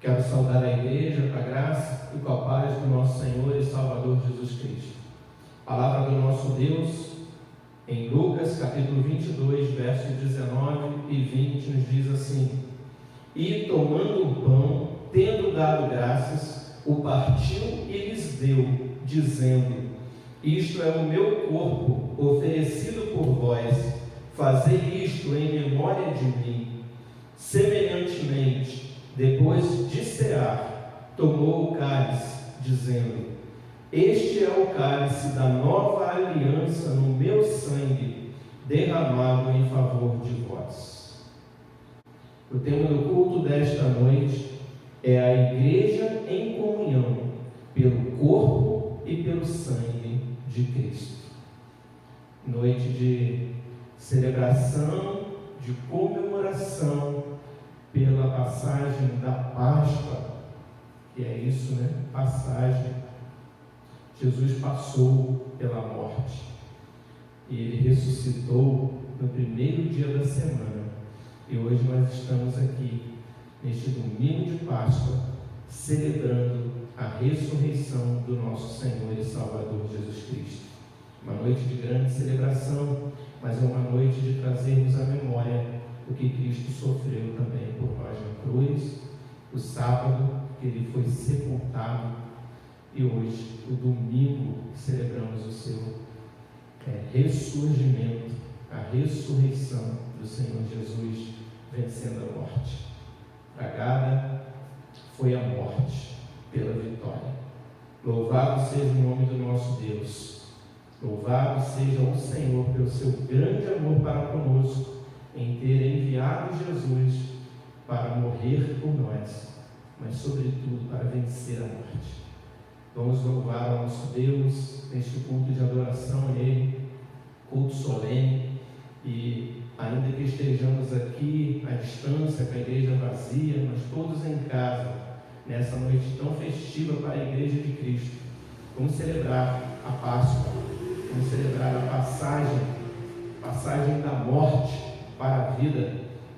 Quero saudar a igreja com a graça e com a paz do nosso Senhor e Salvador Jesus Cristo. Palavra do nosso Deus, em Lucas capítulo 22, versos 19 e 20, nos diz assim: E tomando o pão, tendo dado graças, o partiu e lhes deu, dizendo: Isto é o meu corpo, oferecido por vós, fazei isto em memória de mim. Semelhantemente, depois de cear, tomou o cálice, dizendo: Este é o cálice da nova aliança no meu sangue, derramado em favor de vós. O tema do culto desta noite é a igreja em comunhão, pelo corpo e pelo sangue de Cristo. Noite de celebração, de comemoração pela passagem da Páscoa, que é isso, né? Passagem. Jesus passou pela morte e Ele ressuscitou no primeiro dia da semana. E hoje nós estamos aqui, neste domingo de Páscoa, celebrando a ressurreição do nosso Senhor e Salvador Jesus Cristo. Uma noite de grande celebração, mas é uma noite de trazermos à memória o que Cristo sofreu também por nós na cruz, o sábado que Ele foi sepultado, e hoje, o domingo, celebramos o seu ressurgimento, a ressurreição do Senhor Jesus, vencendo a morte. Tragada foi a morte pela vitória. Louvado seja o nome do nosso Deus. Louvado seja o Senhor pelo seu grande amor para conosco, em ter enviado Jesus para morrer por nós, mas sobretudo para vencer a morte. Vamos louvar ao nosso Deus neste culto de adoração a Ele, culto solene, e ainda que estejamos aqui à distância, com a igreja vazia, mas todos em casa, nessa noite tão festiva para a igreja de Cristo, vamos celebrar a Páscoa, vamos celebrar a passagem da morte para a vida.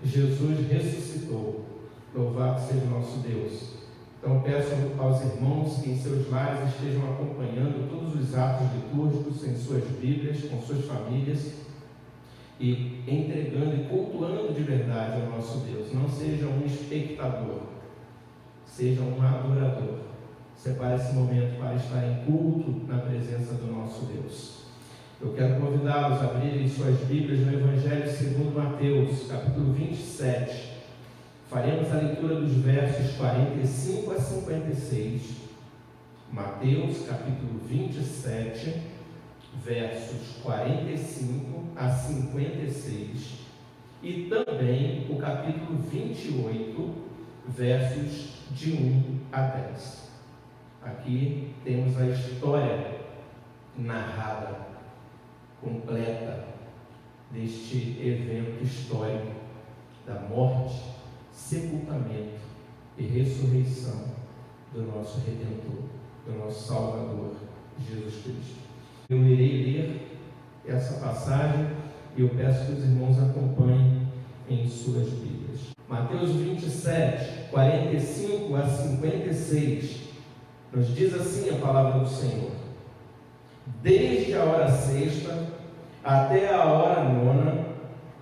Jesus ressuscitou. Louvado seja o nosso Deus. Então peço aos irmãos que em seus lares estejam acompanhando todos os atos litúrgicos em suas Bíblias, com suas famílias, e entregando e cultuando de verdade ao nosso Deus. Não seja um espectador, seja um adorador. Separe esse momento para estar em culto na presença do nosso Deus. Eu quero convidá-los a abrirem suas Bíblias no Evangelho segundo Mateus, capítulo 27. Faremos a leitura dos versos 45 a 56. Mateus, capítulo 27, versos 45 a 56. E também o capítulo 28, versos de 1 a 10. Aqui temos a história narrada, completa, deste evento histórico da morte, sepultamento e ressurreição do nosso Redentor, do nosso Salvador, Jesus Cristo. Eu irei ler essa passagem e eu peço que os irmãos acompanhem em suas Bíblias. Mateus 27, 45 a 56, nos diz assim a palavra do Senhor: Desde a hora sexta até a hora nona,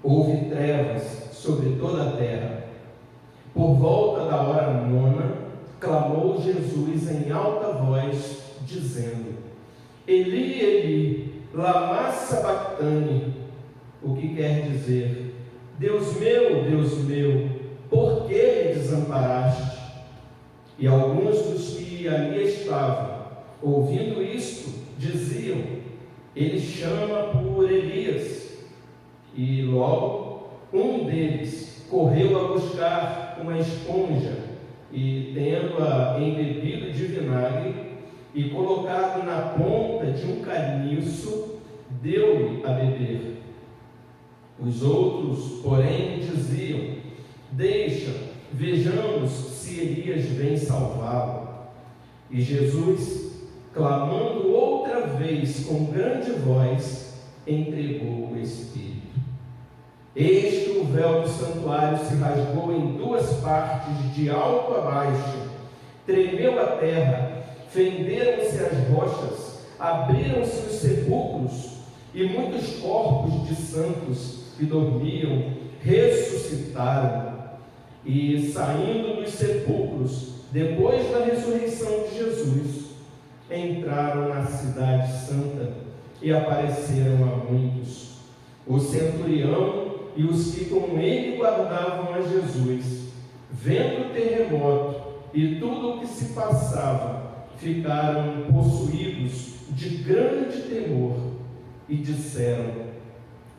houve trevas sobre toda a terra. Por volta da hora nona, clamou Jesus em alta voz, dizendo: Eli, Eli, lama sabactani, o que quer dizer: Deus meu, por que me desamparaste? E alguns dos que ali estavam, ouvindo isto, diziam: Ele chama por Elias. E logo um deles correu a buscar uma esponja e, tendo-a embebido de vinagre e colocado na ponta de um caniço, deu-lhe a beber. Os outros, porém, diziam: Deixa, vejamos se Elias vem salvá-lo. E Jesus, clamando outra vez com grande voz, entregou o Espírito. Eis que o véu do santuário se rasgou em duas partes, de alto a baixo. Tremeu a terra, fenderam-se as rochas, abriram-se os sepulcros, e muitos corpos de santos que dormiam ressuscitaram. E saindo dos sepulcros, depois da ressurreição de Jesus, entraram na cidade santa e apareceram a muitos. O centurião e os que com ele guardavam a Jesus, vendo o terremoto e tudo o que se passava, ficaram possuídos de grande temor e disseram: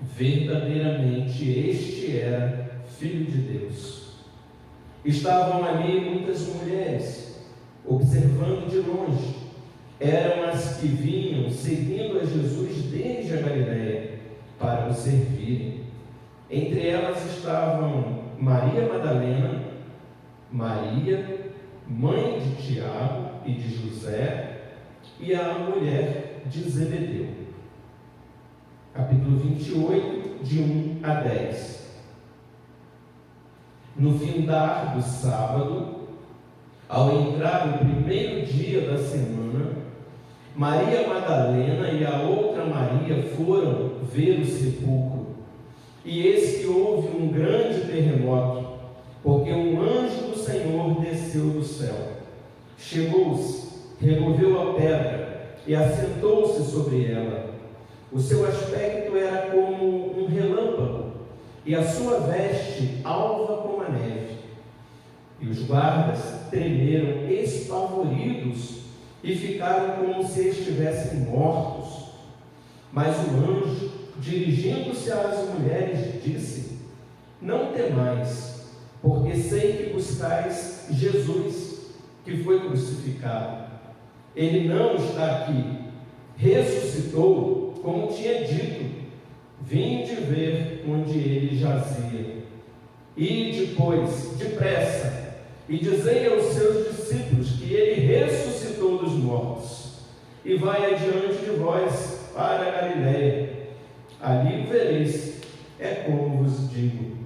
verdadeiramente este era Filho de Deus. Estavam ali muitas mulheres, observando de longe. Eram as que vinham seguindo a Jesus desde a Galiléia para o servirem. Entre elas estavam Maria Madalena, Maria, mãe de Tiago e de José, e a mulher de Zebedeu. Capítulo 28, de 1 a 10. No findar do sábado, ao entrar o primeiro dia da semana, Maria Madalena e a outra Maria foram ver o sepulcro. E eis que houve um grande terremoto, porque um anjo do Senhor desceu do céu. Chegou-se, removeu a pedra e assentou-se sobre ela. O seu aspecto era como um relâmpago, e a sua veste alva como a neve. E os guardas tremeram espavoridos e ficaram como se estivessem mortos. Mas o anjo, dirigindo-se às mulheres, disse: não temais, porque sei que buscais Jesus, que foi crucificado. Ele não está aqui, ressuscitou, como tinha dito. Vinde ver onde ele jazia. E depois, depressa, e dizei aos seus discípulos que ele ressuscitou dos mortos, e vai adiante de vós para a Galiléia. Ali o vereis, é como vos digo.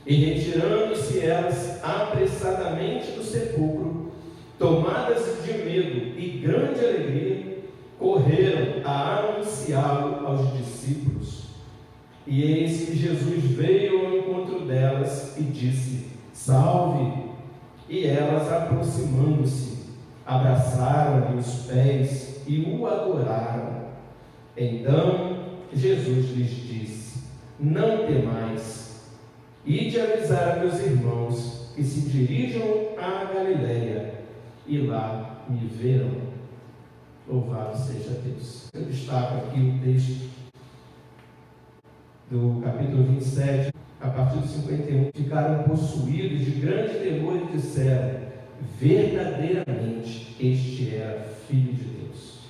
E retirando-se elas apressadamente do sepulcro, tomadas de medo e grande alegria, correram a anunciá-lo aos discípulos. E eis que Jesus veio ao encontro delas e disse: salve! E elas, aproximando-se, abraçaram-lhe os pés e o adoraram. Então Jesus lhes disse: não temais, ide avisar a meus irmãos que se dirijam à Galiléia, e lá me verão. Louvado seja Deus. Eu destaco aqui o texto do capítulo 27, a partir do 51. Ficaram possuídos de grande temor e disseram: verdadeiramente este era Filho de Deus.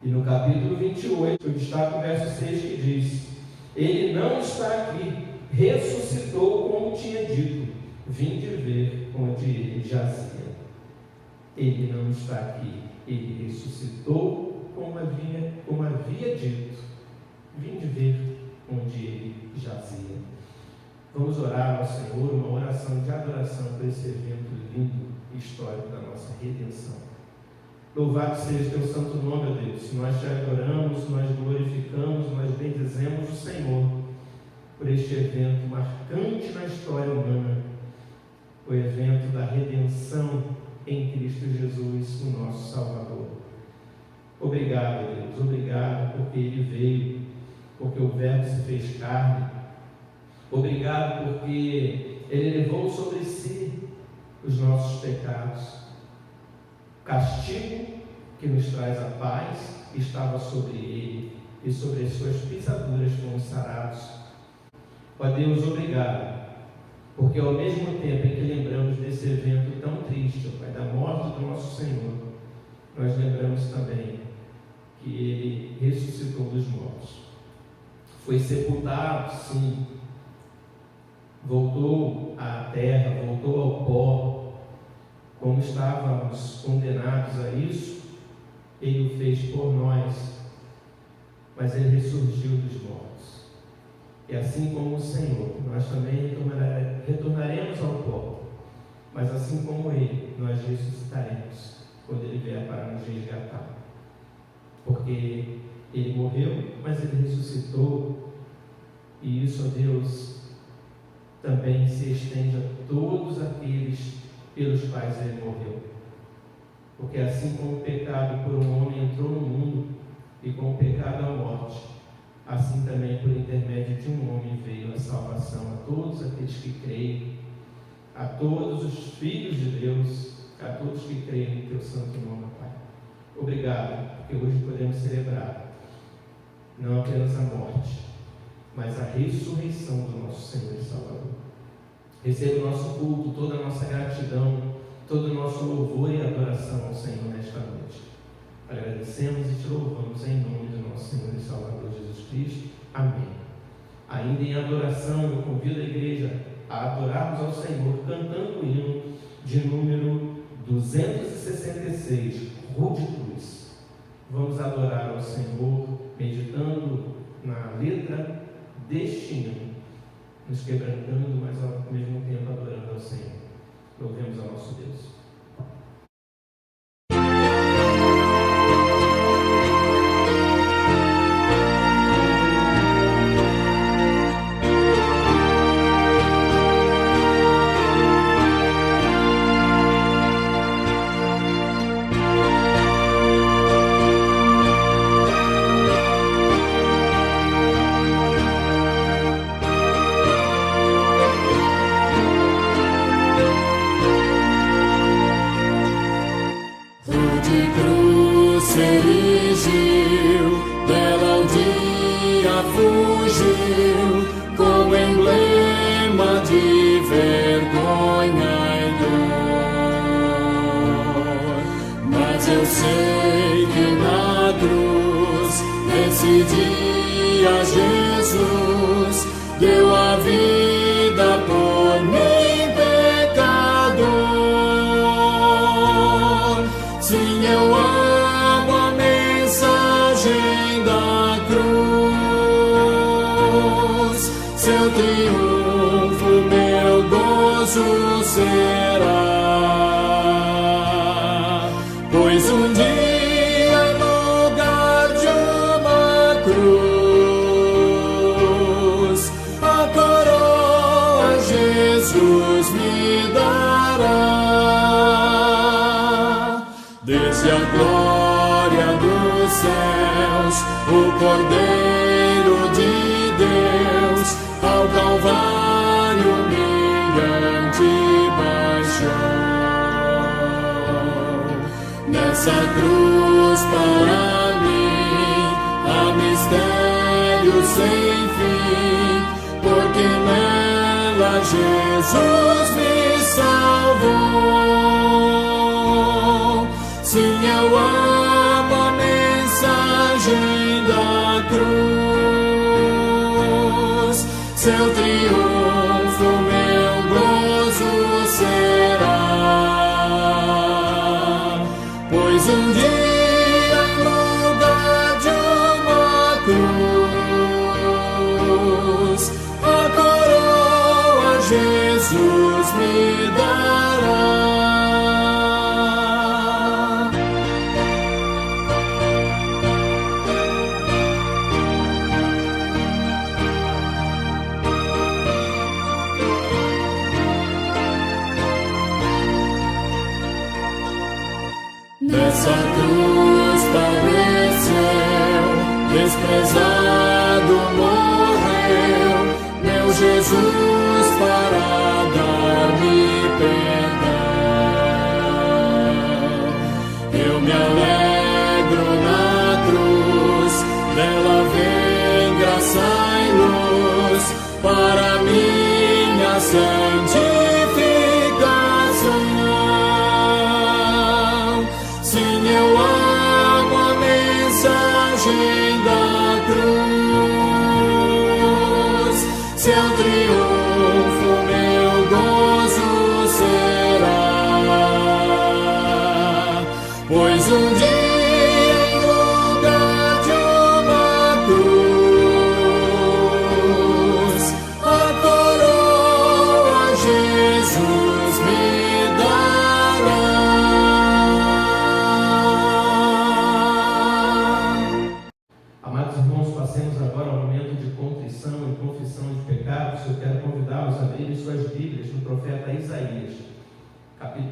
E no capítulo 28, eu destaco o verso 6, que diz: ele não está aqui, ressuscitou como tinha dito. Vinde ver onde ele jazia. Ele não está aqui, ele ressuscitou como havia dito. Vinde ver onde ele jazia. Vamos orar ao Senhor, uma oração de adoração por esse evento lindo e histórico da nossa redenção. Louvado seja teu santo nome, ó Deus. Nós te adoramos, nós glorificamos, nós bendizemos o Senhor por este evento marcante na história humana, o evento da redenção em Cristo Jesus, o nosso Salvador. Obrigado, Deus, obrigado porque Ele veio, porque o Verbo se fez carne. Obrigado porque Ele levou sobre si os nossos pecados. O castigo que nos traz a paz estava sobre Ele, e sobre as suas pisaduras fomos sarados. Ó Deus, obrigado, porque ao mesmo tempo em que lembramos desse evento tão triste, ó Pai, da morte do nosso Senhor, nós lembramos também que Ele ressuscitou dos mortos. Foi sepultado, sim, voltou à terra, voltou ao pó. Como estávamos condenados a isso, Ele o fez por nós, mas Ele ressurgiu dos mortos. E assim como o Senhor, nós também retornaremos ao pó. Mas assim como Ele, nós ressuscitaremos quando Ele vier para nos resgatar. Porque Ele morreu, mas Ele ressuscitou. E isso, ó Deus, também se estende a todos aqueles pelos quais Ele morreu. Porque assim como o pecado por um homem entrou no mundo, e com o pecado a morte, assim também por intermédio de um homem veio a salvação a todos aqueles que creem, a todos os filhos de Deus, a todos que creem no Teu santo nome, Pai. Obrigado, porque hoje podemos celebrar não apenas a morte, mas a ressurreição do nosso Senhor e Salvador. Receba o nosso culto, toda a nossa gratidão, todo o nosso louvor e adoração ao Senhor nesta noite. Agradecemos e te louvamos em nome do nosso Senhor e Salvador Jesus Cristo. Amém. Ainda em adoração, eu convido a igreja a adorarmos ao Senhor cantando o hino de número 266, Rude Cruz. Vamos adorar ao Senhor meditando na letra deste hino, nos quebrantando, mas ao mesmo tempo adorando ao Senhor. Louvemos ao nosso Deus.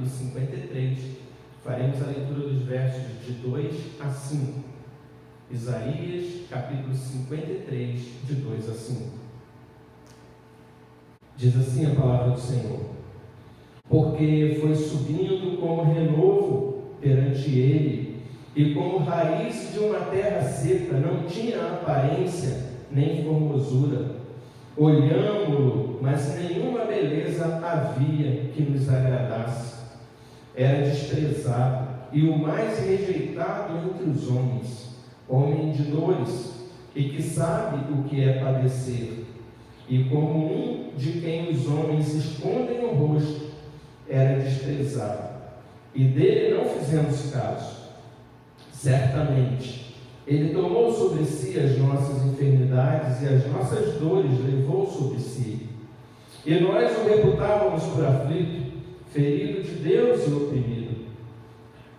capítulo 53. Faremos a leitura dos versos de 2 a 5. Isaías, capítulo 53, de 2 a 5. Diz assim a palavra do Senhor: porque foi subindo como renovo perante ele, e como raiz de uma terra seca, não tinha aparência nem formosura. Olhámo-lo, mas nenhuma beleza havia que nos agradasse. Era desprezado e o mais rejeitado entre os homens, homem de dores, e que sabe o que é padecer. E como um de quem os homens escondem o rosto, era desprezado, e dele não fizemos caso. Certamente, ele tomou sobre si as nossas enfermidades e as nossas dores levou sobre si. E nós o reputávamos por aflito, ferido de Deus e oprimido.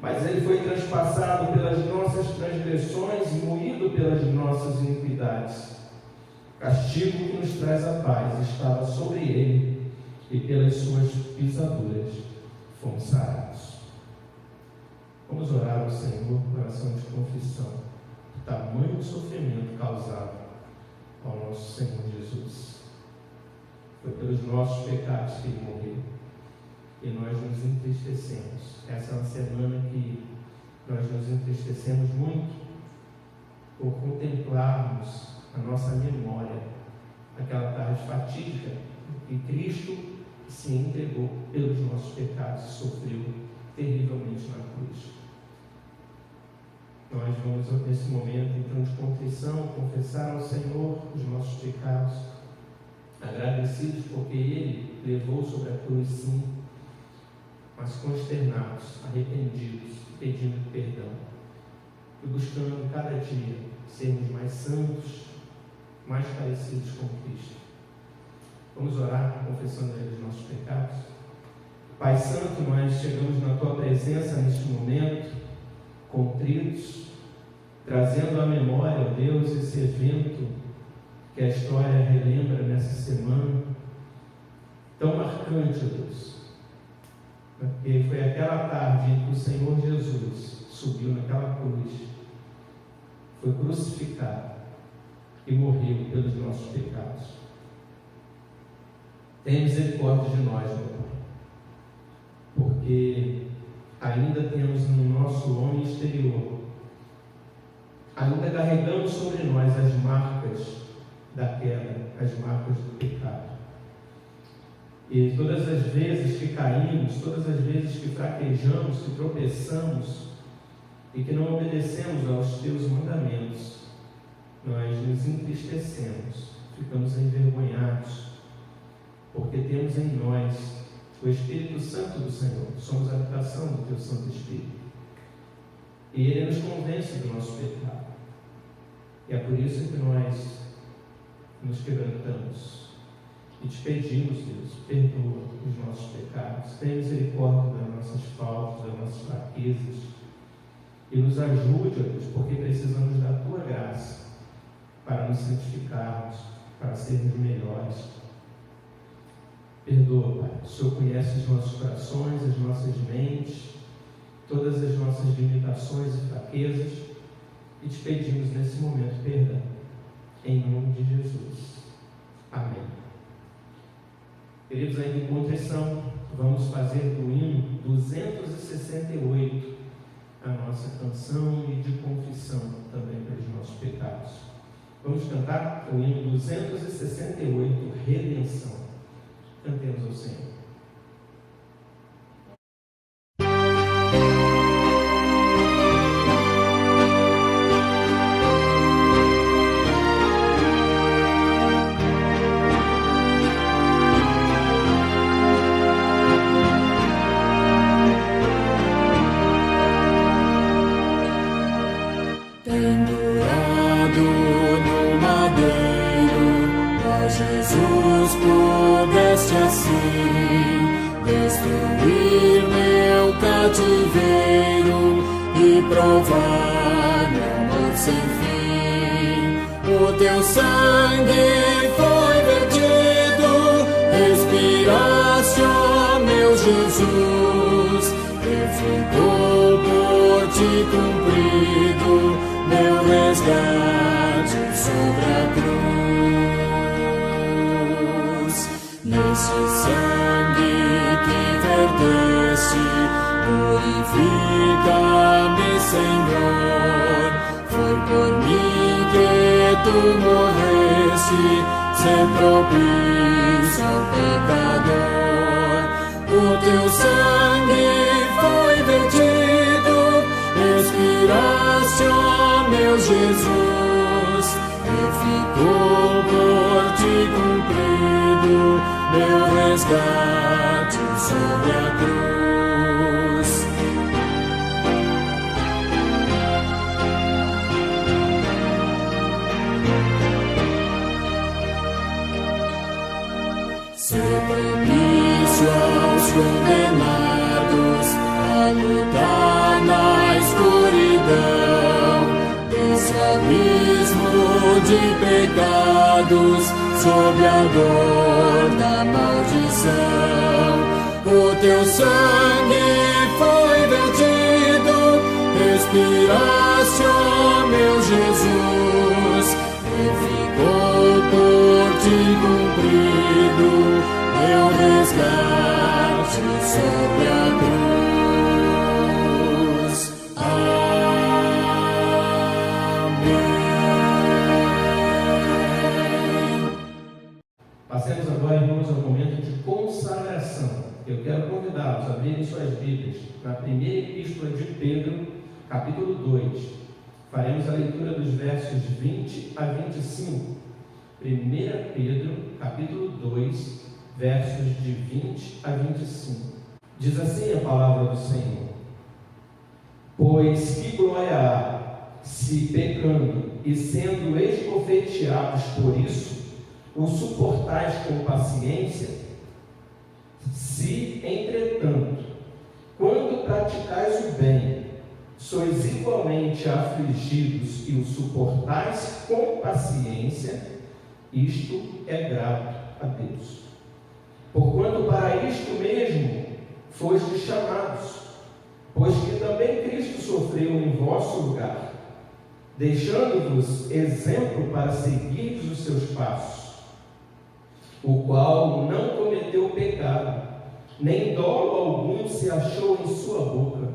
Mas ele foi transpassado pelas nossas transgressões e moído pelas nossas iniquidades. Castigo que nos traz a paz estava sobre ele, e pelas suas pisaduras fomos sarados. Vamos orar ao Senhor com oração de confissão. Tamanho sofrimento causado ao nosso Senhor Jesus. Foi pelos nossos pecados que ele morreu, e nós nos entristecemos. Essa é uma semana que nós nos entristecemos muito por contemplarmos a nossa memória, aquela tarde fatídica em que Cristo se entregou pelos nossos pecados e sofreu terrivelmente na cruz. Nós vamos, nesse momento, então, de contrição, confessar ao Senhor os nossos pecados, agradecidos porque Ele levou sobre a cruz, sim, mas consternados, arrependidos, pedindo perdão, e buscando cada dia sermos mais santos, mais parecidos com Cristo. Vamos orar confessando a Ele os nossos pecados. Pai Santo, nós chegamos na Tua presença neste momento, contritos, trazendo à memória, ó Deus, esse evento que a história relembra nessa semana, tão marcante, ó Deus, porque foi aquela tarde em que o Senhor Jesus subiu naquela cruz, foi crucificado e morreu pelos nossos pecados. Tenha misericórdia de nós, meu Pai, porque ainda temos no nosso homem exterior, ainda carregamos sobre nós as marcas da queda, as marcas do pecado. E todas as vezes que caímos, todas as vezes que fraquejamos, que tropeçamos e que não obedecemos aos Teus mandamentos, nós nos entristecemos, ficamos envergonhados, porque temos em nós o Espírito Santo do Senhor, somos a habitação do Teu Santo Espírito, e Ele nos convence do nosso pecado, e é por isso que nós nos quebrantamos e te pedimos, Deus, perdoa os nossos pecados, tenha misericórdia das nossas faltas, das nossas fraquezas, e nos ajude, Deus, porque precisamos da Tua graça para nos santificarmos, para sermos melhores. Perdoa, Pai. O Senhor conhece os nossos corações, as nossas mentes, todas as nossas limitações e fraquezas, e te pedimos nesse momento perdão, em nome de Jesus. Amém. Queridos, ainda em contrição, vamos fazer do hino 268 a nossa canção e de confissão também pelos nossos pecados. Vamos cantar o hino 268, Redenção. Cantemos ao Senhor. Pendurado no madeiro, ó Jesus, pudeste assim destruir meu cativeiro e provar meu amor sem fim. O teu sangue foi vertido, respiraste, ó meu Jesus, Vivifica-me, Senhor, foi por mim que tu morreste, sem propício ao pecador. O teu sangue foi vertido, expiraste, ó meu Jesus, e ficou por ti cumprido meu resgate sobre a cruz. Ser propício aos condenados a lutar na escuridão desse abismo de pecados, sob a dor da maldição. O teu sangue foi vertido, expiraste, ó meu Jesus, e ficou por ti cumprido meu resgate sobre a cruz. Amém. Passemos agora, irmãos, ao momento de consagração. Eu quero convidá-los a abrirem suas Bíblias na primeira epístola de Pedro, capítulo 2. Faremos a leitura dos versos 20 a 25. 1 Pedro, capítulo 2, versos de 20 a 25. Diz assim a palavra do Senhor: Pois que glória há, se pecando e sendo esbofeteados por isso, o suportais com paciência? Se, entretanto, quando praticais o bem, sois igualmente afligidos e o suportais com paciência, isto é grato a Deus. Porquanto para isto mesmo fostes chamados, pois que também Cristo sofreu em vosso lugar, deixando-vos exemplo para seguirdes os seus passos, o qual não cometeu pecado, nem dolo algum se achou em sua boca.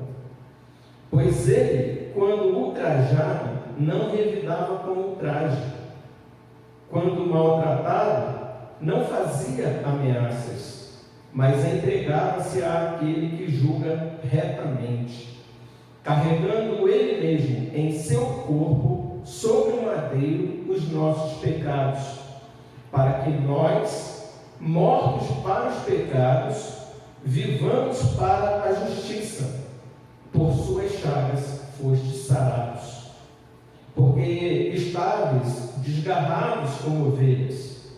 Pois ele, quando ultrajado, não revidava com ultraje. Quando maltratado, não fazia ameaças, mas entregava-se àquele que julga retamente, carregando ele mesmo em seu corpo, sobre o madeiro, os nossos pecados, para que nós, mortos para os pecados, vivamos para a justiça. Por suas chagas fostes sarados. Porque estáveis desgarrados como ovelhas,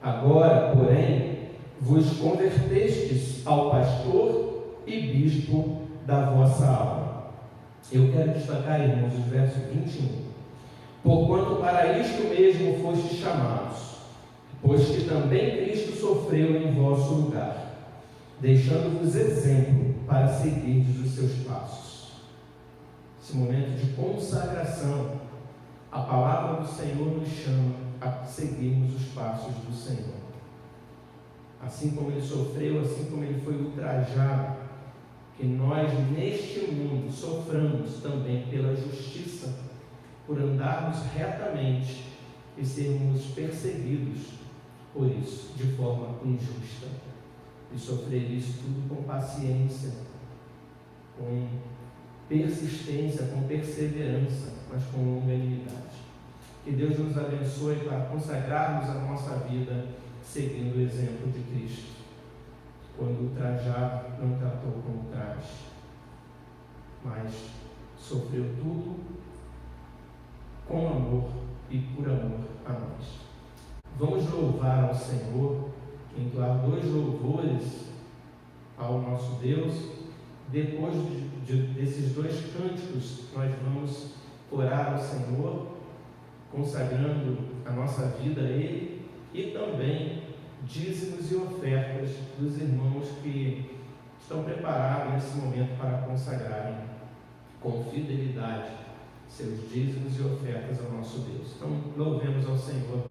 agora, porém, vos convertestes ao pastor e bispo da vossa alma. Eu quero destacar, irmãos, o verso 21. Porquanto para isto mesmo fostes chamados, pois que também Cristo sofreu em vosso lugar, deixando-vos exemplo para seguirdes os seus passos. Esse momento de consagração, a palavra do Senhor nos chama a seguirmos os passos do Senhor. Assim como ele sofreu, assim como ele foi ultrajado, que nós neste mundo soframos também pela justiça, por andarmos retamente e sermos perseguidos por isso, de forma injusta. E sofrer isso tudo com paciência, com persistência, com perseverança, mas com longanimidade. Que Deus nos abençoe para consagrarmos a nossa vida seguindo o exemplo de Cristo. Quando ultrajado, não tratou com ultraje, mas sofreu tudo com amor e por amor a nós. Vamos louvar ao Senhor, entoar 2 louvores ao nosso Deus. Depois desses 2 cânticos, nós vamos orar ao Senhor, consagrando a nossa vida a Ele, e também dízimos e ofertas dos irmãos que estão preparados nesse momento para consagrarem com fidelidade seus dízimos e ofertas ao nosso Deus. Então, louvemos ao Senhor.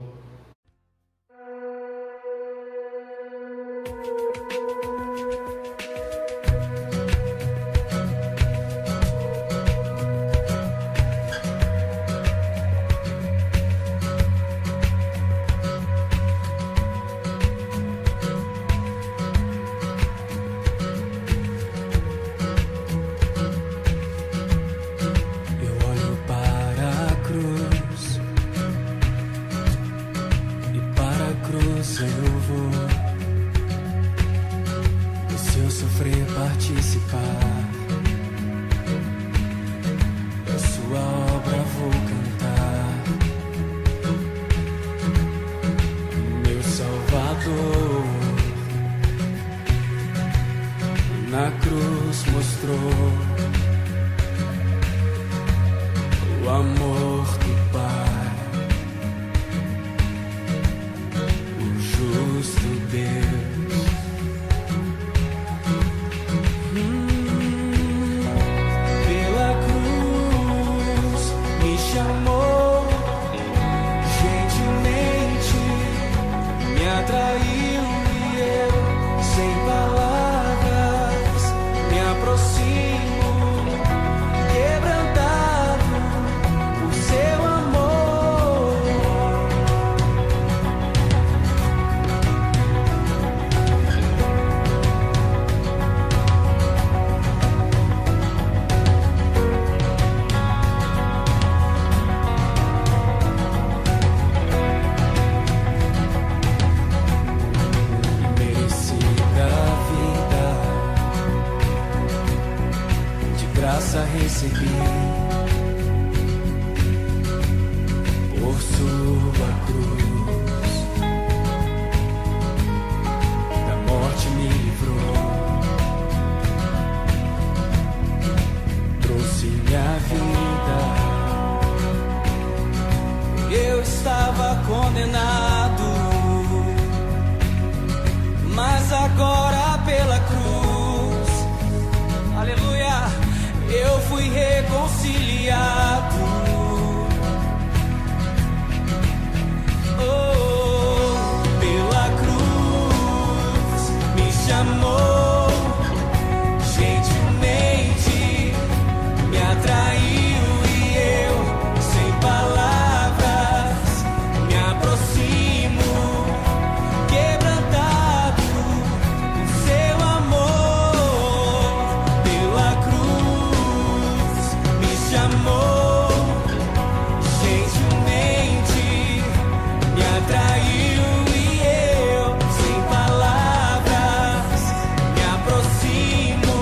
mostrou o amor do Pai, o justo Deus. Pela cruz me chamou, gentilmente me atraiu e eu, sem palavras, me aproximo, quebrantado por seu amor. Merecida vida, de graça recebi, por sua cruz, da morte me livrou, trouxe minha vida. Eu estava condenado, mas agora pela cruz, aleluia, eu fui reconciliado. Oh, pela cruz me chamou, gentilmente me atraiu e eu, sem palavras, me aproximo, quebrantado por seu amor. Pela cruz me chamou, gentilmente me atraiu e eu, sem palavras, me aproximo,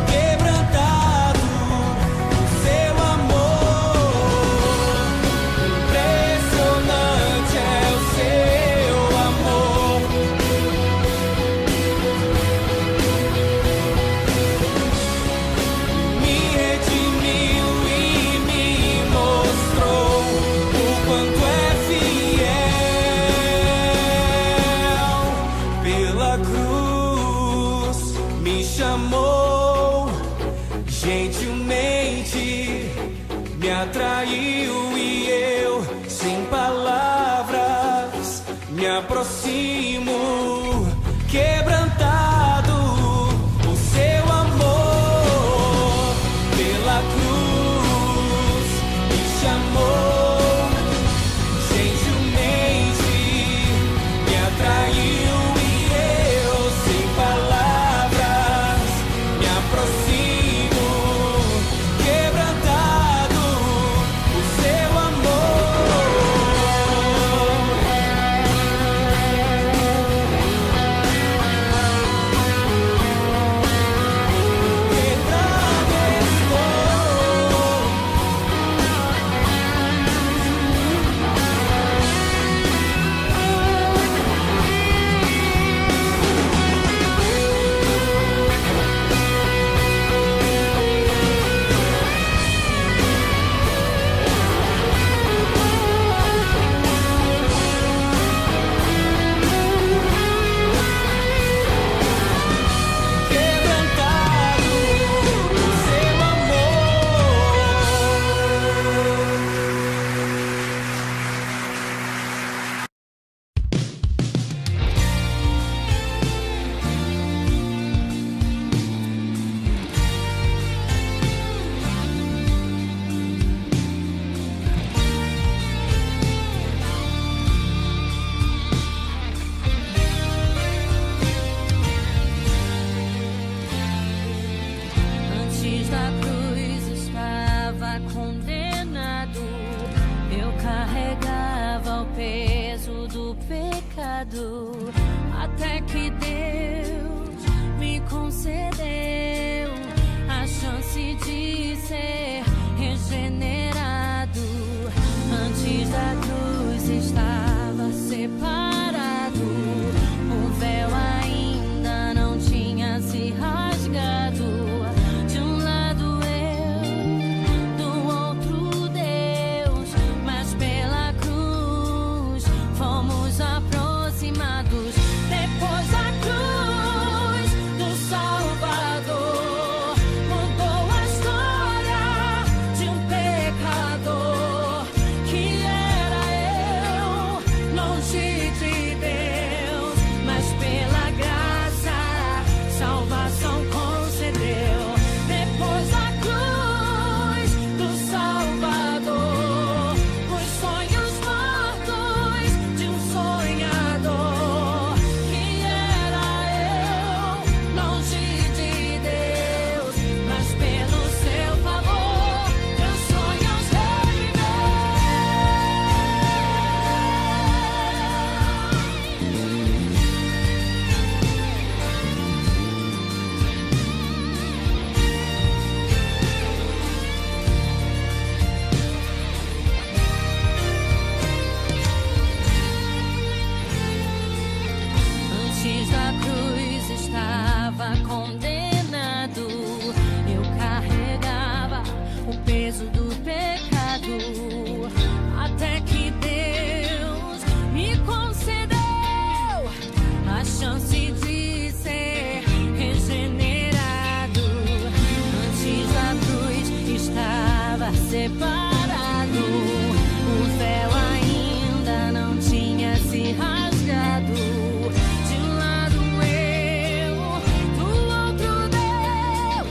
quebrantado por seu amor. Impressionante é o seu amor. Me redimiu e me mostrou o quanto é fiel. Pela cruz me chamou, gentilmente me atraiu e eu, sem palavras, me aproximo, quebrantado por seu amor. Pela cruz me chamou, gentilmente me atraiu e eu, sem palavras, me aproximo, quebrantado por seu amor. até que Deus me concedeu a chance de ser regenerado. Antes da cruz estava separado, o véu ainda não tinha se rasgado. separado, o véu ainda não tinha se rasgado. De um lado eu, do outro Deus,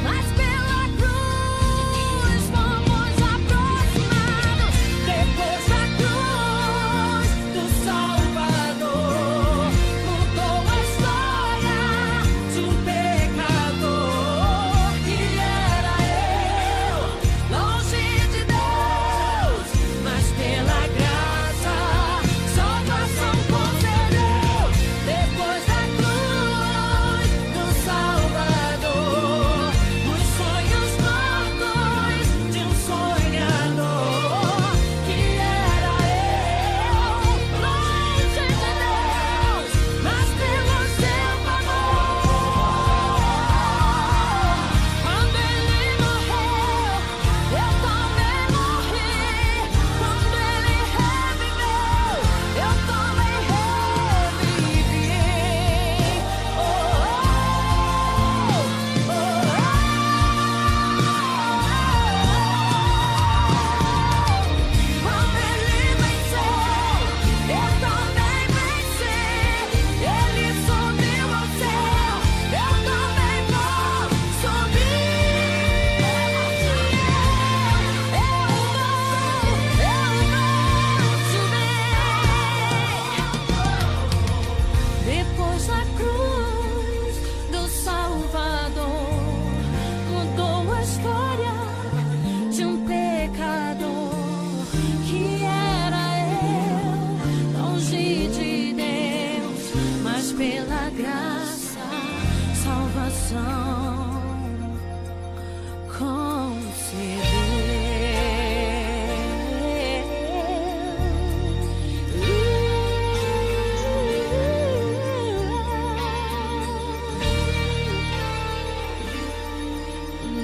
mas pela cruz fomos aproximados. Depois da cruz do Salvador, mudou a história de um pecador que era eu, longe de Deus, mas pela graça, salvação concedeu. Depois da cruz do Salvador, os sonhos mortos de um sonhador que era eu, longe de Deus, mas pelo seu amor. Quando ele morreu, eu também morri. Quando ele reviveu, eu também revivi. Quando ele venceu, eu também venci. Ele subiu ao céu, eu também vou subir. Eu vou subir. Depois da cruz do Salvador, mudou a história de um pecador que era eu, longe de Deus, mas pela graça, salvação concedeu.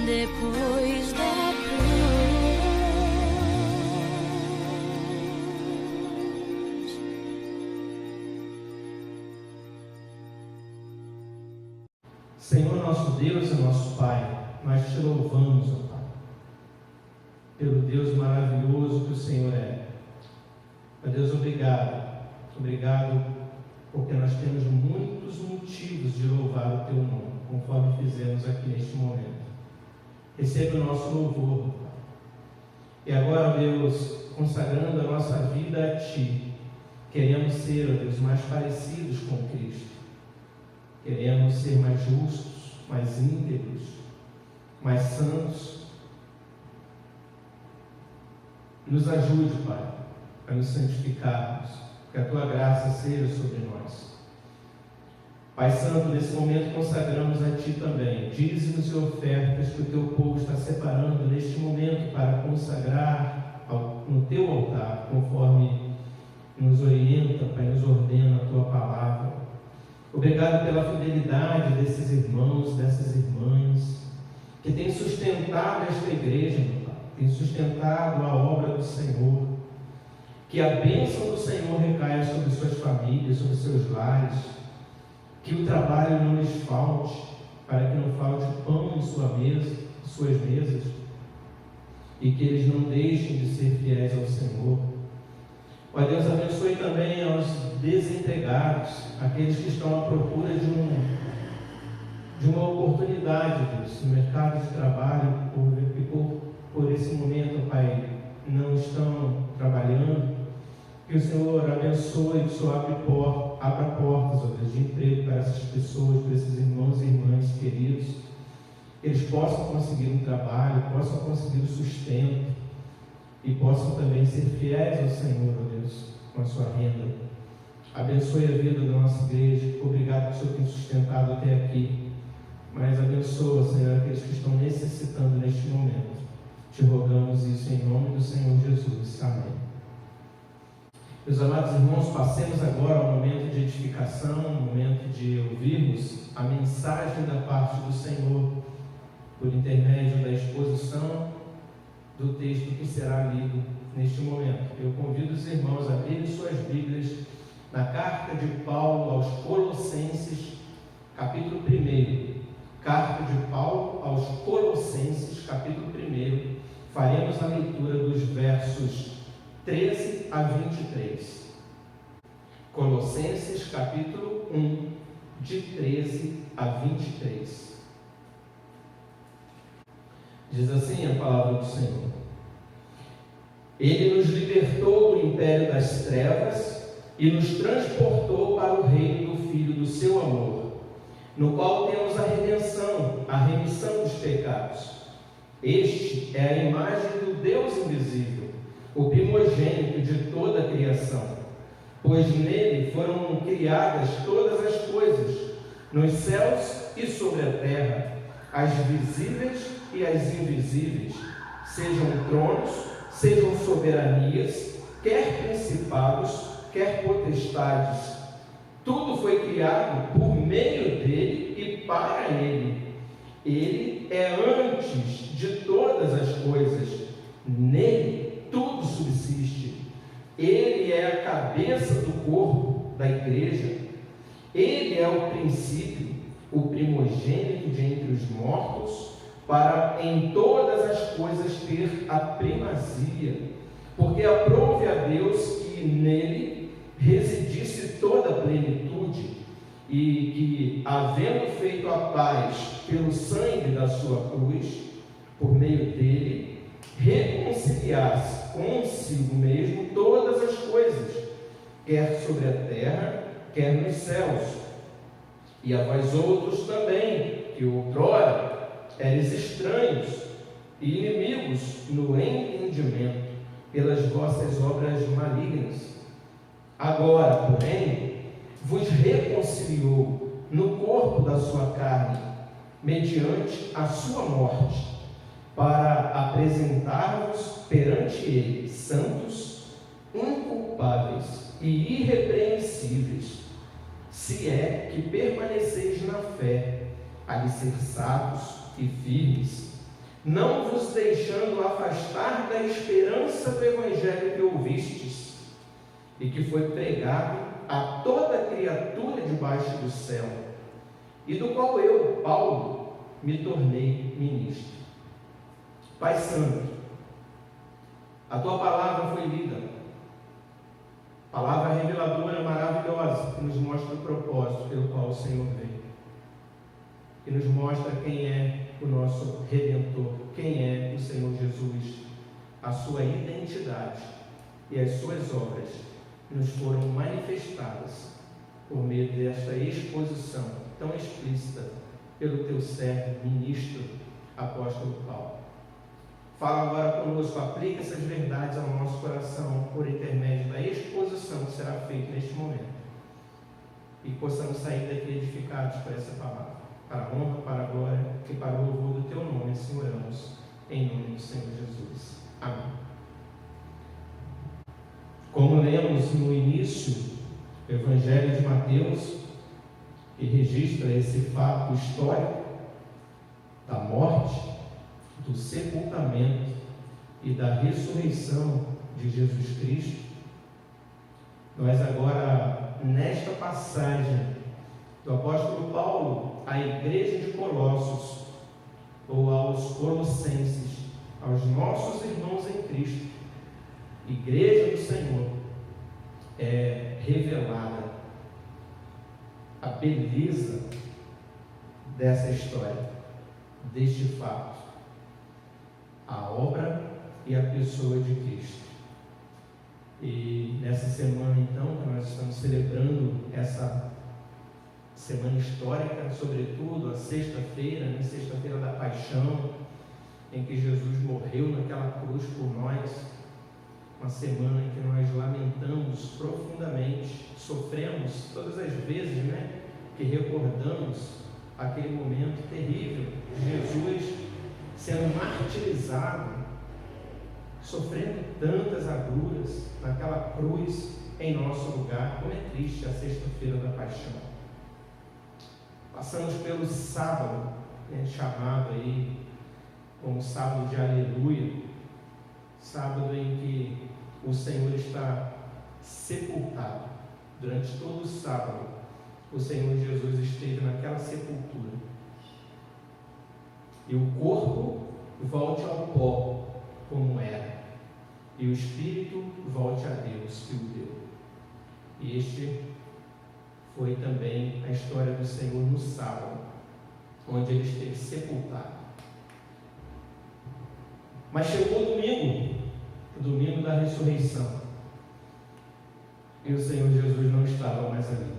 Depois da cruz. Senhor nosso Deus e nosso Pai, nós te louvamos, ó Pai, pelo Deus maravilhoso que o Senhor é. Ó Deus, obrigado. Obrigado porque nós temos muitos motivos de louvar o Teu nome, conforme fizemos aqui neste momento. Receba o nosso louvor, Pai. E agora, ó Deus, consagrando a nossa vida a Ti, queremos ser, ó Deus, mais parecidos com Cristo. Queremos ser mais justos, mais íntegros, mais santos. Nos ajude, Pai, a nos santificarmos, que a Tua graça seja sobre nós. Pai Santo, nesse momento consagramos a Ti também dízimos e ofertas que o Teu povo está separando neste momento para consagrar no Teu altar, conforme nos orienta, Pai, nos ordena a Tua palavra. Obrigado pela fidelidade desses irmãos, dessas irmãs, que têm sustentado esta igreja, meu Pai, têm sustentado a obra do Senhor. Que a bênção do Senhor recaia sobre suas famílias, sobre seus lares. Que o trabalho não lhes falte, para que não falte pão em sua mesa, em suas mesas. E que eles não deixem de ser fiéis ao Senhor. Ó Deus, abençoe também aos desempregados, aqueles que estão à procura de uma oportunidade, Deus, no mercado de trabalho, por esse momento, Pai, não estão trabalhando. Que o Senhor abençoe, que o Senhor abra portas, ó Deus, de emprego para essas pessoas, para esses irmãos e irmãs queridos. Que eles possam conseguir um trabalho, possam conseguir o sustento e possam também ser fiéis ao Senhor, ó Deus, com a sua renda. Abençoe a vida da nossa igreja. Obrigado que o Senhor tem sustentado até aqui. Mas abençoa, Senhor, aqueles que estão necessitando neste momento. Te rogamos isso em nome do Senhor Jesus. Amém. Meus amados irmãos, passemos agora ao momento de edificação, ao momento de ouvirmos a mensagem da parte do Senhor, por intermédio da exposição do texto que será lido neste momento. Eu convido os irmãos a abrirem suas Bíblias na carta de Paulo aos Colossenses, capítulo 1. Carta de Paulo aos Colossenses, capítulo 1, faremos a leitura dos versos 13 a 23. Colossenses capítulo 1, de 13 a 23. Diz assim a palavra do Senhor: Ele nos libertou do império das trevas e nos transportou para o reino do Filho do seu amor, no qual temos a redenção, a remissão dos pecados. Este é a imagem do Deus invisível, o primogênito de toda a criação, pois nele foram criadas todas as coisas, nos céus e sobre a terra, as visíveis e as invisíveis, sejam tronos, sejam soberanias, quer principados, quer potestades. Tudo foi criado por meio dele e para ele. Ele é antes de todas as coisas. Nele tudo subsiste. Ele é a cabeça do corpo da igreja. Ele é o princípio, o primogênito de entre os mortos, para em todas as coisas ter a primazia, porque aprouve a Deus que nele residisse toda a plenitude, e que, havendo feito a paz pelo sangue da sua cruz, por meio dele, reconciliasse consigo mesmo todas as coisas, quer sobre a terra, quer nos céus. E a vós outros também, que outrora eres estranhos e inimigos no entendimento, pelas vossas obras malignas. Agora, porém, vos reconciliou no corpo da sua carne, mediante a sua morte, para apresentar-vos perante ele santos, inculpáveis e irrepreensíveis, se é que permaneceis na fé, alicerçados e firmes, não vos deixando afastar da esperança do evangelho que ouvistes, e que foi pregado a toda criatura debaixo do céu, e do qual eu, Paulo, me tornei ministro. Pai Santo, a tua palavra foi lida, palavra reveladora, maravilhosa, que nos mostra o propósito pelo qual o Senhor veio, que nos mostra quem é o nosso Redentor, quem é o Senhor Jesus, a sua identidade e as suas obras nos foram manifestadas por meio desta exposição tão explícita pelo teu servo, ministro, apóstolo Paulo. Fala agora conosco, aplica essas verdades ao nosso coração por intermédio da exposição que será feita neste momento, e possamos sair daqui edificados por essa palavra, para a honra, para a glória e para o louvor do teu nome, assim oramos, em nome do Senhor Jesus. Amém. Como lemos no início do Evangelho de Mateus, que registra esse fato histórico da morte, do sepultamento e da ressurreição de Jesus Cristo, nós agora, nesta passagem do apóstolo Paulo à igreja de Colossos, ou aos colossenses, aos nossos irmãos em Cristo, igreja do Senhor, é revelada a beleza dessa história, deste fato, a obra e a pessoa de Cristo. E nessa semana, então, que nós estamos celebrando essa semana histórica, sobretudo a sexta-feira, sexta-feira da Paixão, em que Jesus morreu naquela cruz por nós, uma semana em que nós lamentamos profundamente, sofremos todas as vezes, que recordamos aquele momento terrível de Jesus sendo martirizado, sofrendo tantas agruras naquela cruz em nosso lugar. Como é triste a sexta-feira da Paixão. Passamos pelo sábado, chamado aí como sábado de aleluia, sábado em que o Senhor está sepultado. Durante todo o sábado, o Senhor Jesus esteve naquela sepultura. E o corpo volte ao pó, como era, e o espírito volte a Deus que o deu. E este foi também a história do Senhor no sábado, onde ele esteve sepultado. Mas chegou o domingo da ressurreição, e o Senhor Jesus não estava mais ali.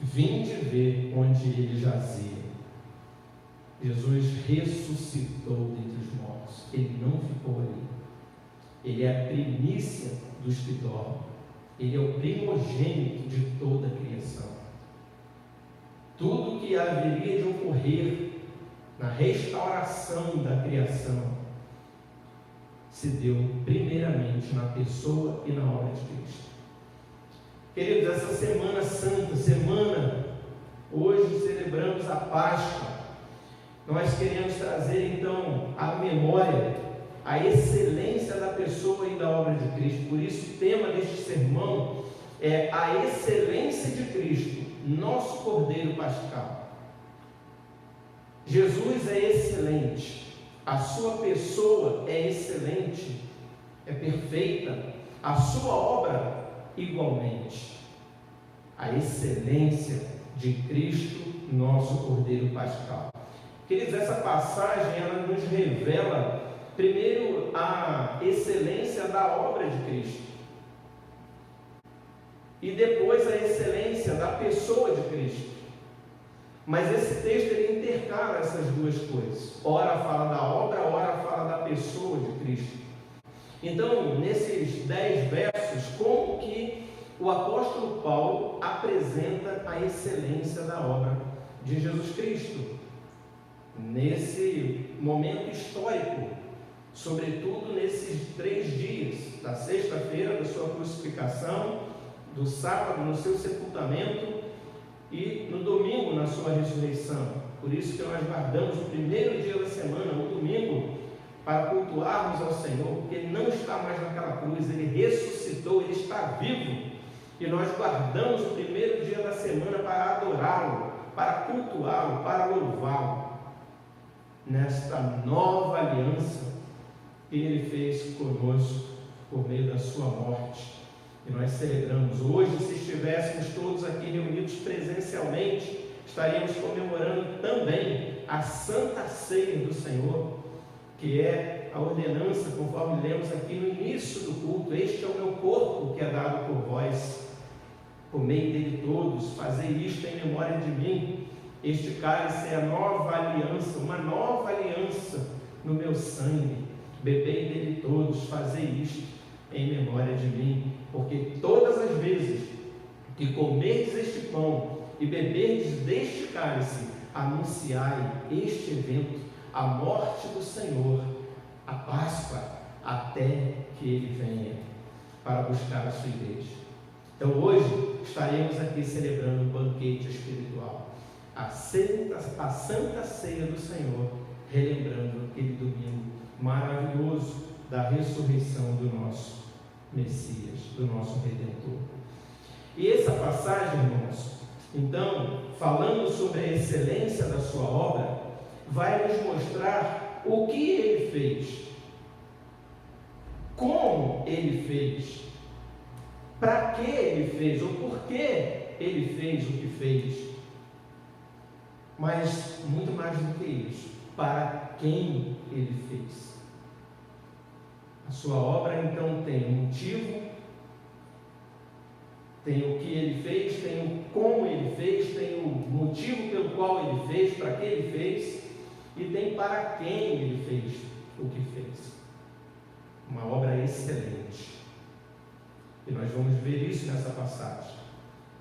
Vinde ver onde ele jazia. Jesus ressuscitou dentre os mortos. Ele não ficou ali. Ele é a primícia dos que dormem. Ele é o primogênito de toda a criação. Tudo que haveria de ocorrer na restauração da criação se deu primeiramente na pessoa e na obra de Cristo. Queridos, essa Semana Santa, hoje celebramos a Páscoa. Nós queremos trazer então à memória a excelência da pessoa e da obra de Cristo. Por isso o tema deste sermão é a excelência de Cristo, nosso Cordeiro Pascal. Jesus é excelente, a sua pessoa é excelente, é perfeita, a sua obra igualmente. A excelência de Cristo, nosso Cordeiro Pascal. Queridos, essa passagem ela nos revela primeiro a excelência da obra de Cristo e depois a excelência da pessoa de Cristo. Mas esse texto ele intercala essas duas coisas. Ora fala da obra, ora fala da pessoa de Cristo. Então, nesses 10 versos, como que o apóstolo Paulo apresenta a excelência da obra de Jesus Cristo? Nesse momento histórico, sobretudo nesses 3 dias, da sexta-feira da sua crucificação, do sábado no seu sepultamento e no domingo na sua ressurreição. Por isso que nós guardamos o primeiro dia da semana, o domingo, para cultuarmos ao Senhor, porque Ele não está mais naquela cruz, Ele ressuscitou, Ele está vivo, e nós guardamos o primeiro dia da semana para adorá-lo, para cultuá-lo, para louvá-lo, nesta nova aliança que Ele fez conosco por meio da sua morte. E nós celebramos hoje. Se estivéssemos todos aqui reunidos presencialmente, estaríamos comemorando também a Santa Ceia do Senhor, que é a ordenança, conforme lemos aqui no início do culto: este é o meu corpo que é dado por vós, por meio dele todos, fazei isto em memória de mim. Este cálice é a nova aliança, uma nova aliança no meu sangue, bebei dele todos, fazei isto em memória de mim. Porque todas as vezes que comerdes este pão e beberdes deste cálice, anunciai este evento, a morte do Senhor, a Páscoa, até que Ele venha para buscar a sua igreja. Então hoje estaremos aqui celebrando um banquete espiritual, a Santa Ceia do Senhor, relembrando aquele domingo maravilhoso da ressurreição do nosso Messias, do nosso Redentor. E essa passagem, irmãos, então, falando sobre a excelência da sua obra, vai nos mostrar o que Ele fez, como Ele fez, para que Ele fez, ou por que Ele fez o que fez. Mas muito mais do que isso, para quem Ele fez. A sua obra então tem um motivo, tem o que Ele fez, tem o como Ele fez, tem o motivo pelo qual Ele fez, para que Ele fez, e tem para quem Ele fez o que fez. Uma obra excelente. E nós vamos ver isso nessa passagem.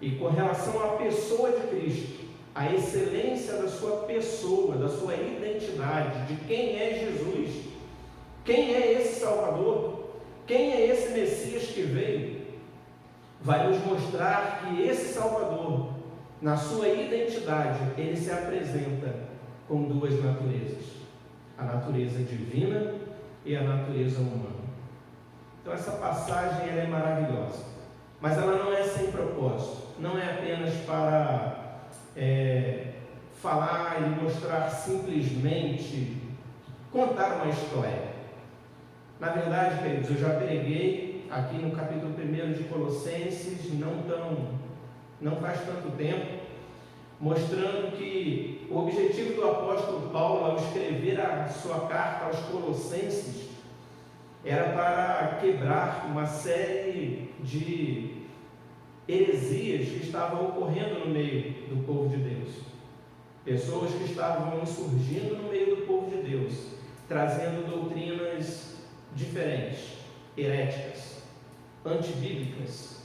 E com relação à pessoa de Cristo, a excelência da sua pessoa, da sua identidade, de quem é Jesus, quem é esse Salvador, quem é esse Messias que veio, vai nos mostrar que esse Salvador, na sua identidade, ele se apresenta com 2 naturezas: a natureza divina e a natureza humana. Então essa passagem ela é maravilhosa, mas ela não é sem propósito, não é apenas para falar e mostrar simplesmente, contar uma história. Na verdade, queridos, eu já preguei aqui no capítulo 1 de Colossenses, não faz tanto tempo, mostrando que o objetivo do apóstolo Paulo ao escrever a sua carta aos Colossenses era para quebrar uma série de heresias que estavam ocorrendo no meio do povo de Deus. Pessoas que estavam surgindo no meio do povo de Deus, trazendo doutrinas diferentes, heréticas, antibíblicas.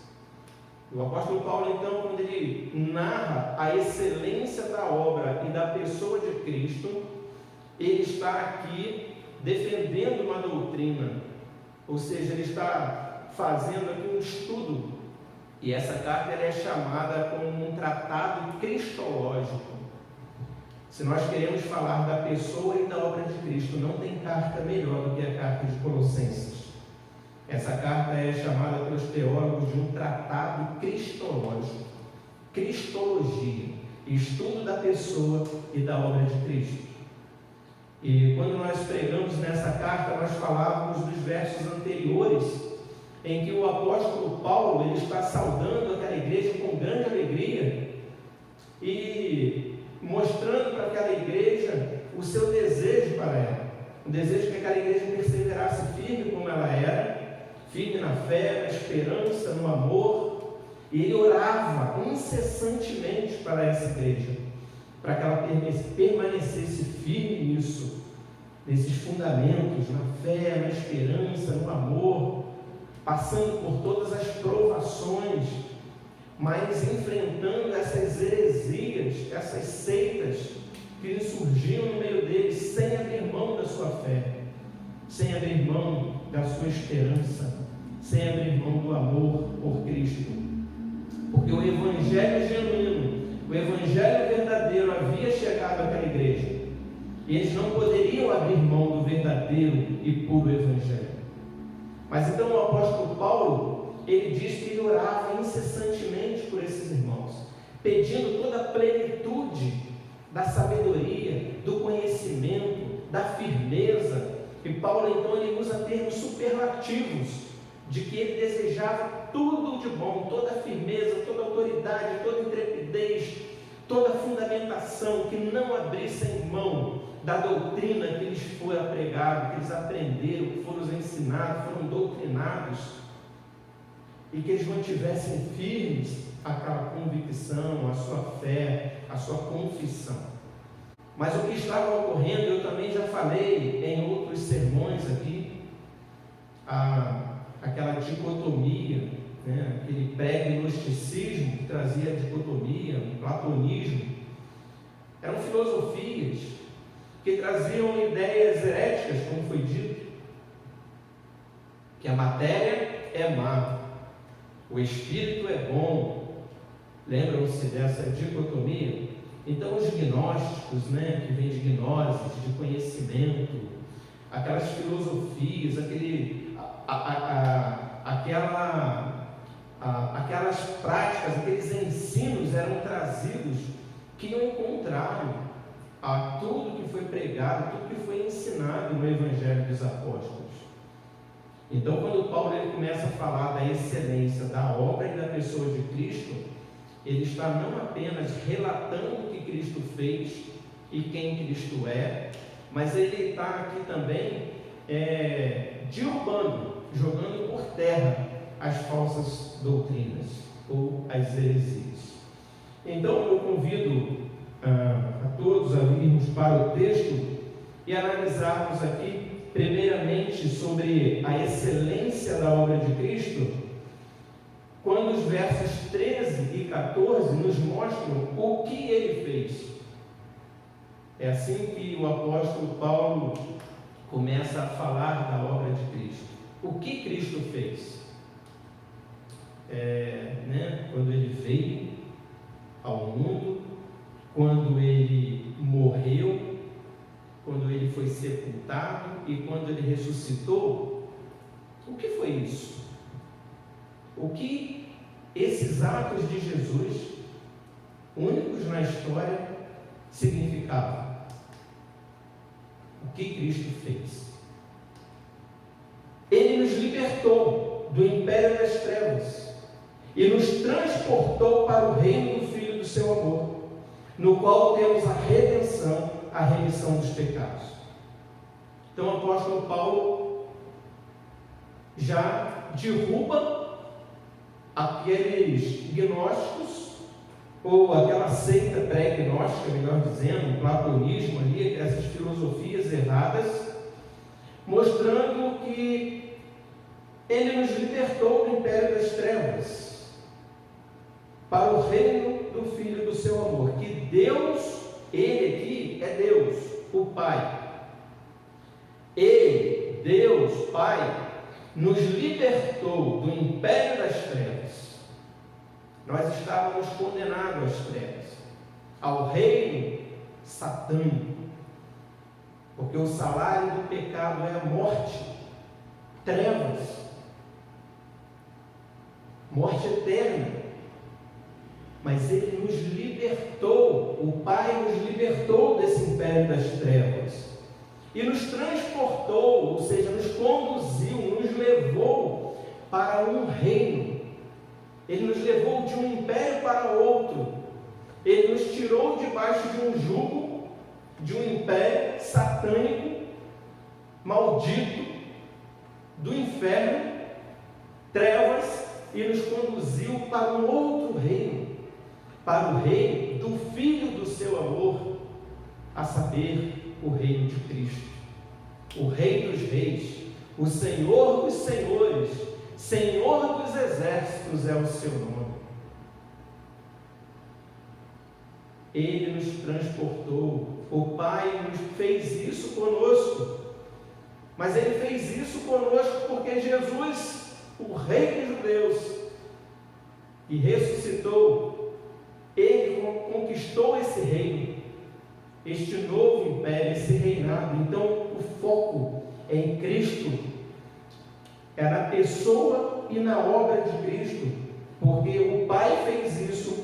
O apóstolo Paulo, então, quando ele narra a excelência da obra e da pessoa de Cristo, ele está aqui defendendo uma doutrina, ou seja, ele está fazendo aqui um estudo, e essa carta ela é chamada como um tratado cristológico. Se nós queremos falar da pessoa e da obra de Cristo, não tem carta melhor do que a carta de Colossenses. Essa carta é chamada pelos teólogos de um tratado cristológico, cristologia, estudo da pessoa e da obra de Cristo. E quando nós pregamos nessa carta, nós falávamos dos versos anteriores, em que o apóstolo Paulo ele está saudando aquela igreja com grande alegria e mostrando para aquela igreja o seu desejo para ela, o desejo que aquela igreja perseverasse firme como ela era, firme na fé, na esperança, no amor, e ele orava incessantemente para essa igreja, para que ela permanecesse firme nisso, nesses fundamentos, na fé, na esperança, no amor, passando por todas as provações, mas enfrentando essas heresias, essas seitas que surgiam no meio deles, sem abrir mão da sua fé, sem abrir mão da sua esperança, sem abrir mão do amor por Cristo. Porque o evangelho genuíno, o evangelho verdadeiro havia chegado àquela igreja, e eles não poderiam abrir mão do verdadeiro e puro evangelho. Mas então o apóstolo Paulo, ele diz que ele orava incessantemente por esses irmãos, pedindo toda a plenitude da sabedoria, do conhecimento, da firmeza. E Paulo então ele usa termos superlativos, de que ele desejava tudo de bom, toda a firmeza, toda a autoridade, toda a intrepidez, toda a fundamentação, que não abrissem mão da doutrina que lhes foi pregada, que eles aprenderam, que foram ensinados, foram doutrinados, e que eles mantivessem firmes aquela convicção, a sua fé, a sua confissão. Mas o que estava ocorrendo, eu também já falei em outros sermões aqui, aquela dicotomia, né? Aquele pré-gnosticismo que trazia a dicotomia, o platonismo, eram filosofias que traziam ideias heréticas, como foi dito, que a matéria é má, o espírito é bom. Lembram-se dessa dicotomia? Então os gnósticos, né, que vêm de gnoses, de conhecimento, aquelas filosofias, aquelas práticas, aqueles ensinos eram trazidos que iam contrário a tudo que foi pregado, tudo que foi ensinado no Evangelho dos Apóstolos. Então, quando Paulo ele começa a falar da excelência da obra e da pessoa de Cristo, ele está não apenas relatando o que Cristo fez e quem Cristo é, mas ele está aqui também derrubando, jogando por terra as falsas doutrinas ou as heresias. Então eu convido a todos a virmos para o texto e analisarmos aqui primeiramente sobre a excelência da obra de Cristo, quando os versos 13 e 14 nos mostram o que ele fez. É assim que o apóstolo Paulo começa a falar da obra de Cristo. O que Cristo fez? Quando ele veio ao mundo, quando ele morreu, quando ele foi sepultado e quando ele ressuscitou. O que foi isso? O que esses atos de Jesus, únicos na história, significavam? O que Cristo fez? libertou do império das trevas e nos transportou para o reino do Filho do seu amor, no qual temos a redenção, a remissão dos pecados. Então o apóstolo Paulo já derruba aqueles gnósticos, ou aquela seita pré-gnóstica, melhor dizendo, o platonismo ali, essas filosofias erradas, mostrando que ele nos libertou do império das trevas para o reino do Filho do seu amor, que Deus, ele aqui é Deus, o Pai. Ele, Deus, Pai, nos libertou do império das trevas. Nós estávamos condenados às trevas, ao reino satânico, porque o salário do pecado é a morte, trevas, morte eterna. Mas Ele nos libertou, o Pai nos libertou desse império das trevas e nos transportou, ou seja, nos conduziu, nos levou para um reino. Ele nos levou de um império para outro. Ele nos tirou debaixo de um jugo, de um império satânico, maldito, do inferno, trevas, e nos conduziu para um outro reino, para o reino do Filho do seu amor, a saber, o reino de Cristo, o Rei dos reis, o Senhor dos senhores, Senhor dos exércitos é o seu nome. Ele nos transportou, o Pai nos fez isso conosco, mas Ele fez isso conosco porque Jesus, o Rei dos judeus, que ressuscitou, Ele conquistou esse reino, este novo império, esse reinado. Então o foco é em Cristo, é na pessoa e na obra de Cristo, porque o Pai fez isso,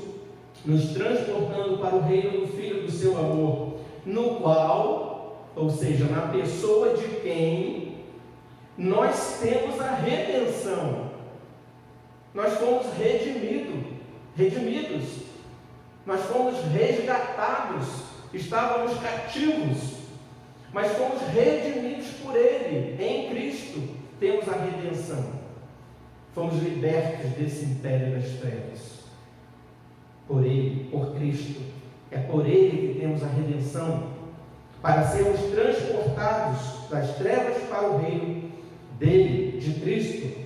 nos transportando para o reino do Filho do seu amor, no qual, ou seja, na pessoa de quem nós temos a redenção. Nós fomos redimidos, nós fomos resgatados, estávamos cativos, mas fomos redimidos por Ele, em Cristo. Temos a redenção, fomos libertos desse império das trevas, por Ele, por Cristo. É por Ele que temos a redenção, para sermos transportados das trevas para o reino dele, de Cristo.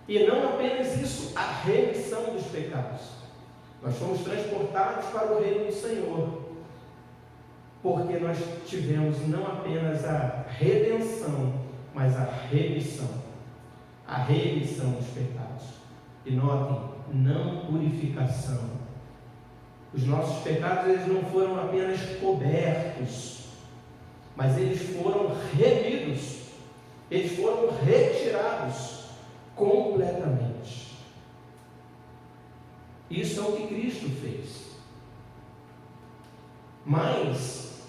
E não apenas isso, a remissão dos pecados. Nós fomos transportados para o reino do Senhor, porque nós tivemos não apenas a redenção, mas a remissão dos pecados. E notem, não purificação. Os nossos pecados, eles não foram apenas cobertos, mas eles foram remidos, eles foram retirados completamente. Isso é o que Cristo fez. Mas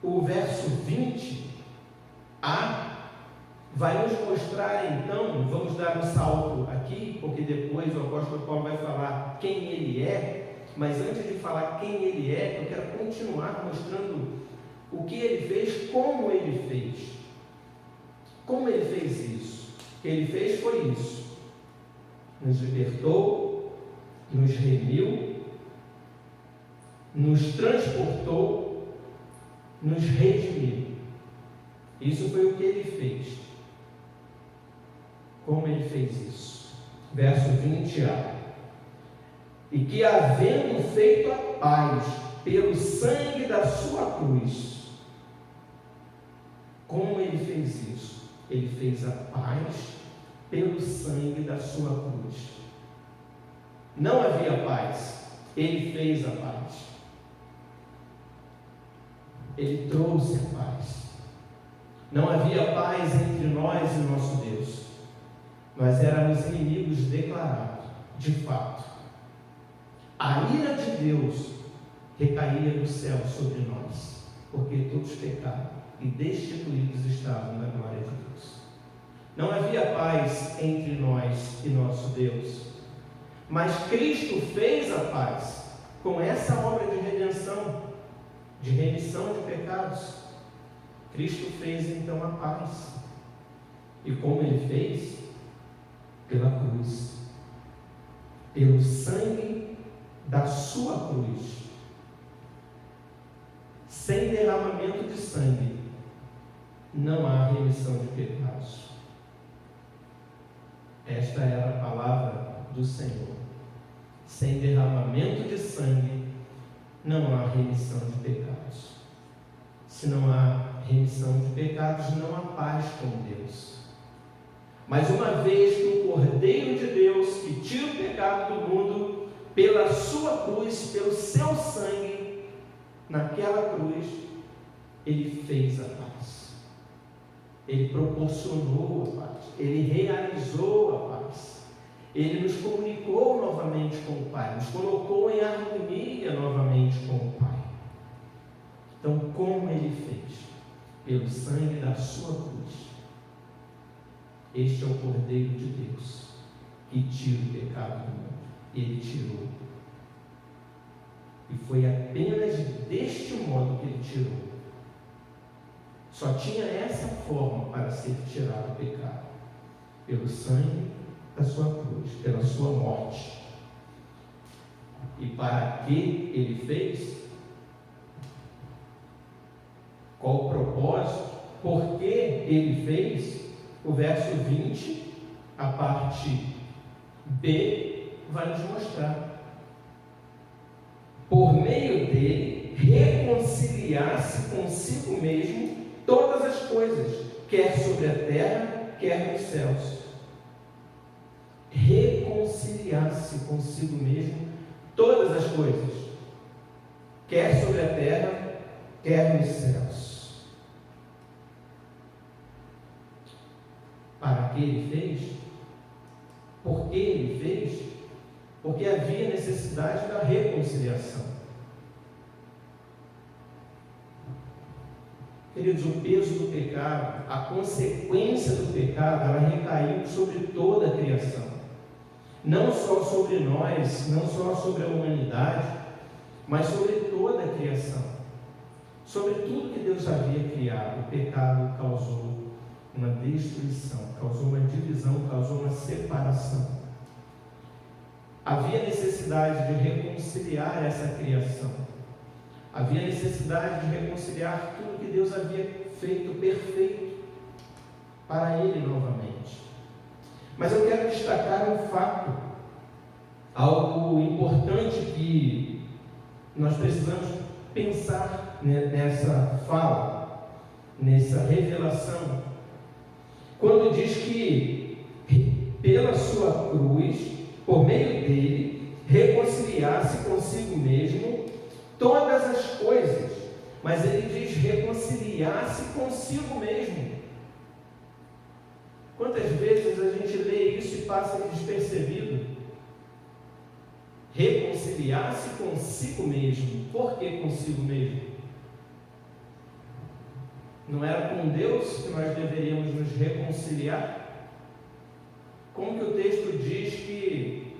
o verso 20a vai nos mostrar, então, vamos dar um salto aqui, porque depois o apóstolo Paulo vai falar quem ele é, mas antes de falar quem ele é, eu quero continuar mostrando o que ele fez, como ele fez. Como ele fez isso? O que ele fez foi isso: nos libertou, nos remiu, nos transportou, nos redimiu. Isso foi o que ele fez. Como ele fez isso? Verso 20a. E que, havendo feito a paz pelo sangue da sua cruz. Como ele fez isso? Ele fez a paz pelo sangue da sua cruz. Não havia paz, ele fez a paz. Ele trouxe a paz. Não havia paz entre nós e nosso Deus. Nós éramos inimigos declarados, de fato. A ira de Deus recaía do céu sobre nós, porque todos pecaram e destituídos estavam da glória de Deus. Não havia paz entre nós e nosso Deus. Mas Cristo fez a paz com essa obra de redenção, de remissão de pecados. Cristo fez então a paz. E como Ele fez? Pela cruz. Pelo sangue da sua cruz. Sem derramamento de sangue, não há remissão de pecados. Esta era a palavra do Senhor. Sem derramamento de sangue, não há remissão de pecados. Se não há remissão de pecados, não há paz com Deus. Mas uma vez que o Cordeiro de Deus, que tira o pecado do mundo, pela sua cruz, pelo seu sangue, naquela cruz, Ele fez a paz. Ele proporcionou a paz. Ele realizou a paz. Ele nos comunicou novamente com o Pai. Nos colocou em harmonia novamente com o Pai. Então, como Ele fez? Pelo sangue da sua cruz. Este é o Cordeiro de Deus, que tira o pecado do mundo. Ele tirou. E foi apenas deste modo que Ele tirou. Só tinha essa forma para ser tirado o pecado. Pelo sangue da sua cruz, pela sua morte. E para que Ele fez? Qual o propósito? Por que Ele fez? O verso 20, a parte B, vai nos mostrar. Por meio dele, reconciliar-se consigo mesmo todas as coisas, quer sobre a terra, quer nos céus. Reconciliar-se consigo mesmo todas as coisas, quer sobre a terra, quer nos céus. Para que Ele fez? Por que Ele fez? Porque havia necessidade da reconciliação. Queridos, o peso do pecado, a consequência do pecado, ela recaiu sobre toda a criação. Não só sobre nós, não só sobre a humanidade, mas sobre toda a criação. Sobre tudo que Deus havia criado, o pecado causou uma destruição, causou uma divisão, causou uma separação. Havia necessidade de reconciliar essa criação. Havia necessidade de reconciliar tudo que Deus havia feito perfeito para Ele novamente. Mas eu quero destacar um fato, algo importante que nós precisamos pensar nessa fala, nessa revelação. Quando diz que pela sua cruz, por meio dele, reconciliar-se consigo mesmo todas as coisas. Mas ele diz reconciliar-se consigo mesmo. Quantas vezes a gente lê isso e passa despercebido? Reconciliar-se consigo mesmo. Por que consigo mesmo? Não era com Deus que nós deveríamos nos reconciliar? Como que o texto diz que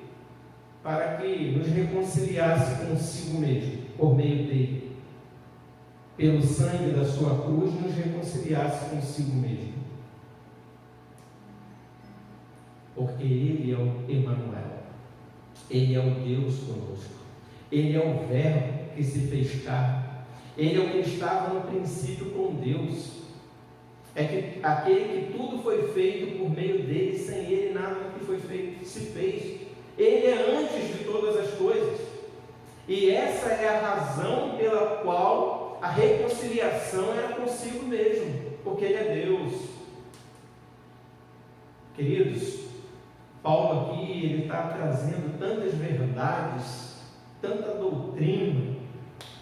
para que nos reconciliasse consigo mesmo, por meio dele, pelo sangue da sua cruz, nos reconciliasse consigo mesmo? Porque Ele é o Emanuel, Ele é o Deus conosco, Ele é o Verbo que se fez carne. Ele é o que estava no princípio com Deus. É que aquele que tudo foi feito por meio dele, sem ele nada do que foi feito se fez. Ele é antes de todas as coisas. E essa é a razão pela qual a reconciliação era consigo mesmo, porque Ele é Deus. Queridos, Paulo aqui, ele está trazendo tantas verdades, tanta doutrina,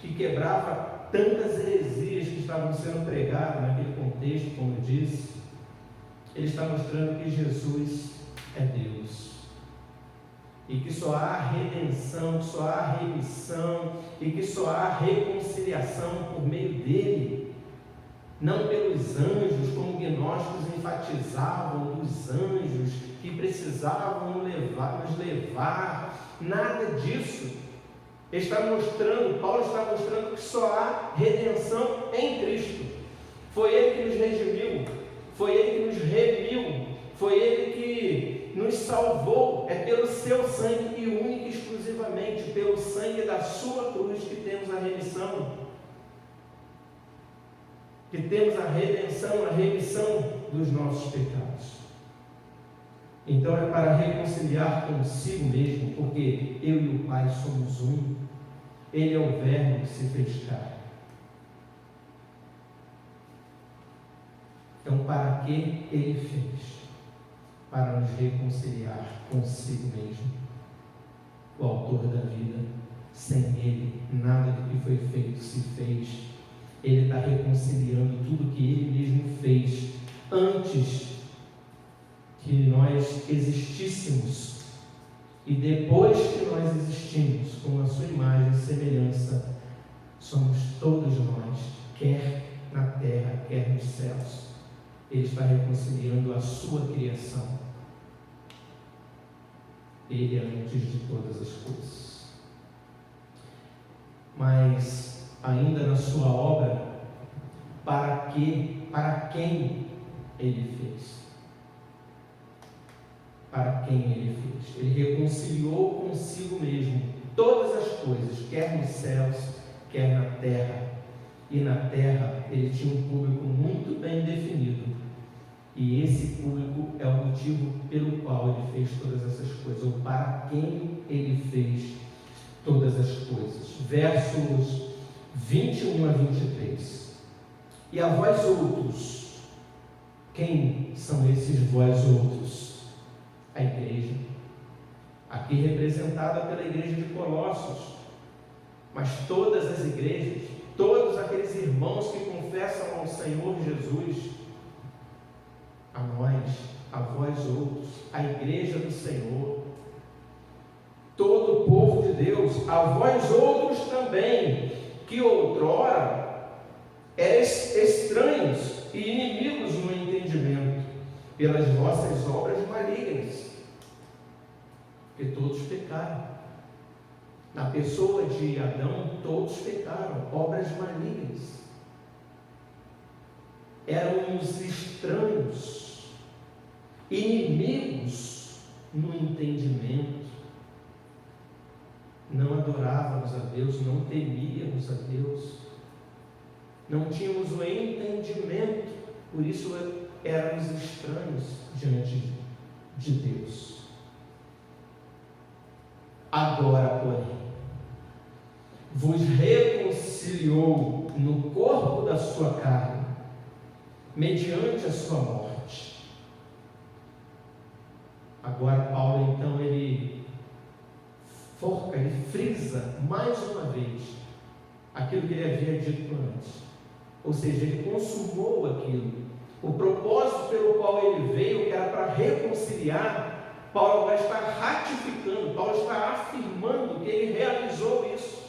que quebrava tantas heresias que estavam sendo pregadas naquele contexto, como eu disse. Ele está mostrando que Jesus é Deus, e que só há redenção, que só há remissão, e que só há reconciliação por meio dele, não pelos anjos, como gnósticos enfatizavam dos anjos que precisavam nos levar, nada disso. Paulo está mostrando que só há redenção em Cristo. Foi Ele que nos redimiu, foi Ele que nos remiu, foi Ele que nos salvou. É pelo seu sangue e única e exclusivamente pelo sangue da sua cruz que temos a remissão, que temos a redenção, a remissão dos nossos pecados. Então é para reconciliar consigo mesmo, porque eu e o Pai somos um. Ele é o Verbo que se fez carne. Então, para que Ele fez? Para nos reconciliar consigo mesmo. O autor da vida, sem Ele, nada do que foi feito se fez. Ele está reconciliando tudo que Ele mesmo fez antes que nós existíssemos. E depois que nós existimos com a sua imagem e semelhança, somos todos nós, quer na terra, quer nos céus. Ele está reconciliando a sua criação. Ele é antes de todas as coisas. Mas, ainda na sua obra, para quem Ele fez? Para quem Ele fez? Ele reconciliou consigo mesmo todas as coisas, quer nos céus, quer na terra. E na terra Ele tinha um público muito bem definido. E esse público é o motivo pelo qual Ele fez todas essas coisas, ou para quem Ele fez todas as coisas. Versos 21 a 23. E a vós outros, quem são esses vós outros? A igreja, aqui representada pela igreja de Colossos, mas todas as igrejas, todos aqueles irmãos que confessam ao Senhor Jesus, a nós, a vós outros, a igreja do Senhor, todo o povo de Deus, a vós outros também, que outrora eram estranhos e inimigos no entendimento, pelas vossas obras malignas, porque todos pecaram. Na pessoa de Adão, todos pecaram, obras malignas. Éramos estranhos, inimigos no entendimento. Não adorávamos a Deus, não temíamos a Deus, não tínhamos o entendimento, por isso éramos estranhos diante de Deus. Agora, porém, vos reconciliou no corpo da sua carne, mediante a sua morte. Agora Paulo, então, ele foca, ele frisa mais uma vez aquilo que ele havia dito antes. Ou seja, ele consumou aquilo. O propósito pelo qual ele veio, que era para reconciliar, Paulo vai estar ratificando, Paulo está afirmando que ele realizou isso,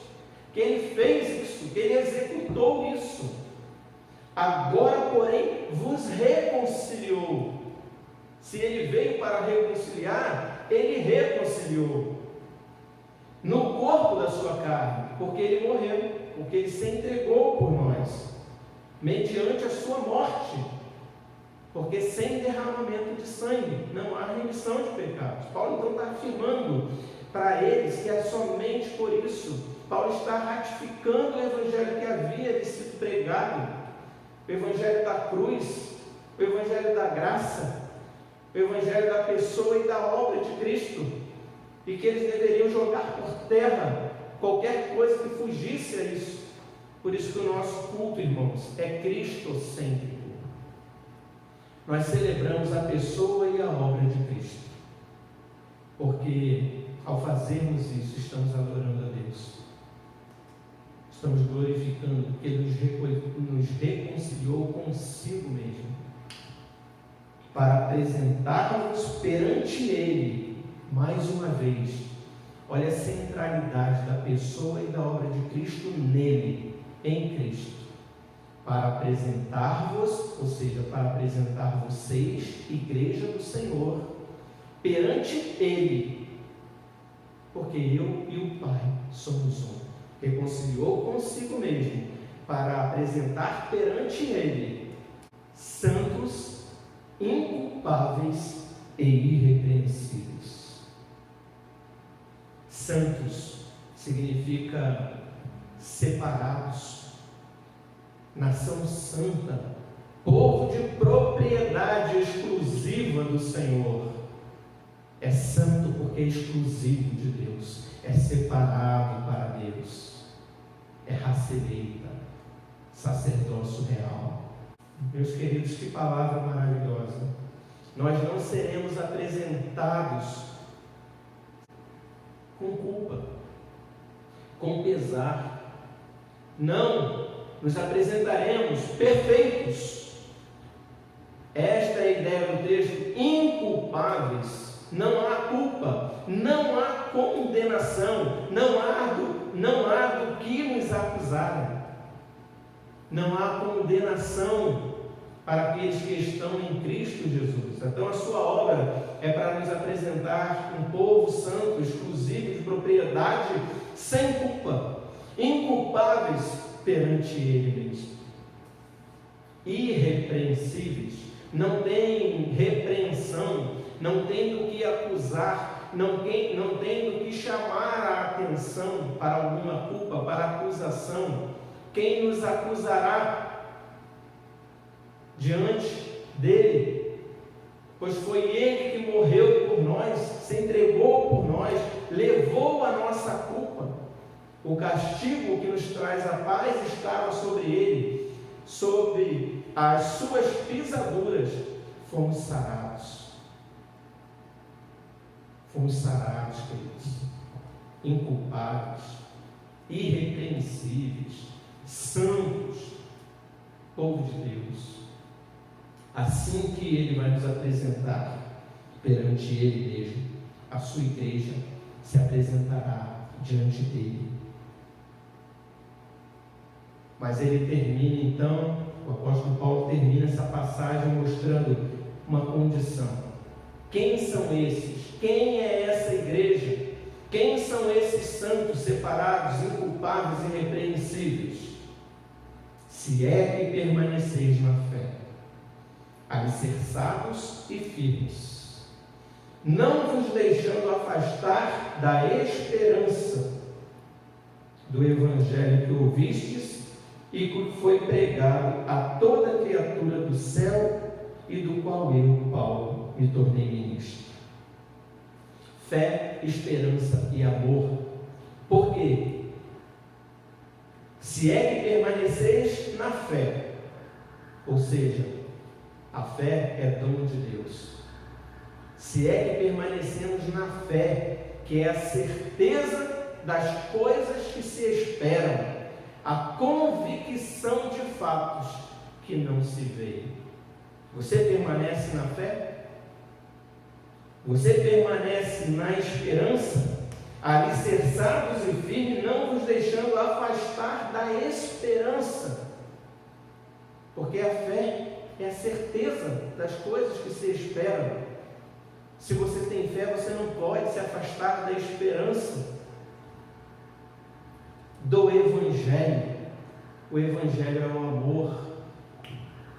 que ele fez isso, que ele executou isso. Agora, porém, vos reconciliou. Se ele veio para reconciliar, ele reconciliou no corpo da sua carne, porque ele morreu, porque ele se entregou por nós, mediante a sua morte, porque sem derramamento de sangue não há remissão de pecados. Paulo então está afirmando para eles que é somente por isso. Paulo está ratificando o evangelho que havia de sido pregado, o evangelho da cruz, o evangelho da graça, o evangelho da pessoa e da obra de Cristo, e que eles deveriam jogar por terra qualquer coisa que fugisse a isso. Por isso que o nosso culto, irmãos, é cristocêntrico. Nós celebramos a pessoa e a obra de Cristo, porque ao fazermos isso, estamos adorando a Deus, estamos glorificando, porque Ele nos reconciliou consigo mesmo, para apresentarmos perante Ele, mais uma vez. Olha a centralidade da pessoa e da obra de Cristo nele, em Cristo, para apresentar-vos, ou seja, para apresentar vocês, igreja do Senhor, perante Ele, porque eu e o Pai somos um. Reconciliou consigo mesmo, para apresentar perante Ele santos, inculpáveis e irrepreensíveis. Santos significa separados, nação santa, povo de propriedade exclusiva do Senhor. É santo porque é exclusivo de Deus, é separado para Deus, é raça eleita, sacerdócio real. Meus queridos, que palavra maravilhosa! Nós não seremos apresentados com culpa, com pesar. Não, nos apresentaremos perfeitos. Esta é a ideia do texto, inculpáveis. Não há culpa, não há condenação, não há do que nos acusarem. Não há condenação para aqueles que estão em Cristo Jesus. Então a sua obra é para nos apresentar um povo santo, exclusivo, de propriedade, sem culpa, inculpáveis perante Ele mesmo, irrepreensíveis, não tem repreensão, não tem do que acusar, não tem do que chamar a atenção para alguma culpa, para acusação. Quem nos acusará diante dele? Pois foi ele que morreu por nós, se entregou por nós, levou a nossa culpa. O castigo que nos traz a paz estava sobre ele, sobre as suas pisaduras fomos sarados. Fomos sarados, queridos, inculpados, irrepreensíveis, santos, povo de Deus. Assim que Ele vai nos apresentar perante Ele mesmo, a sua igreja se apresentará diante dele. Mas ele termina então, o apóstolo Paulo termina essa passagem mostrando uma condição. Quem são esses? Quem é essa igreja? Quem são esses santos separados, inculpáveis e irrepreensíveis? Se é que permaneceis na fé, alicerçados e firmes, não vos deixando afastar da esperança do evangelho que ouvistes e que foi pregado a toda criatura do céu e do qual eu, Paulo, me tornei ministro. Fé, esperança e amor. Por quê? Se é que permaneceis na fé, ou seja, a fé é dom de Deus. Se é que permanecemos na fé, que é a certeza das coisas que se esperam, a convicção de fatos que não se veem. Você permanece na fé? Você permanece na esperança, alicerçados e firmes, não vos deixando afastar da esperança, porque a fé é a certeza das coisas que se esperam. Se você tem fé, você não pode se afastar da esperança do Evangelho. O Evangelho é o amor.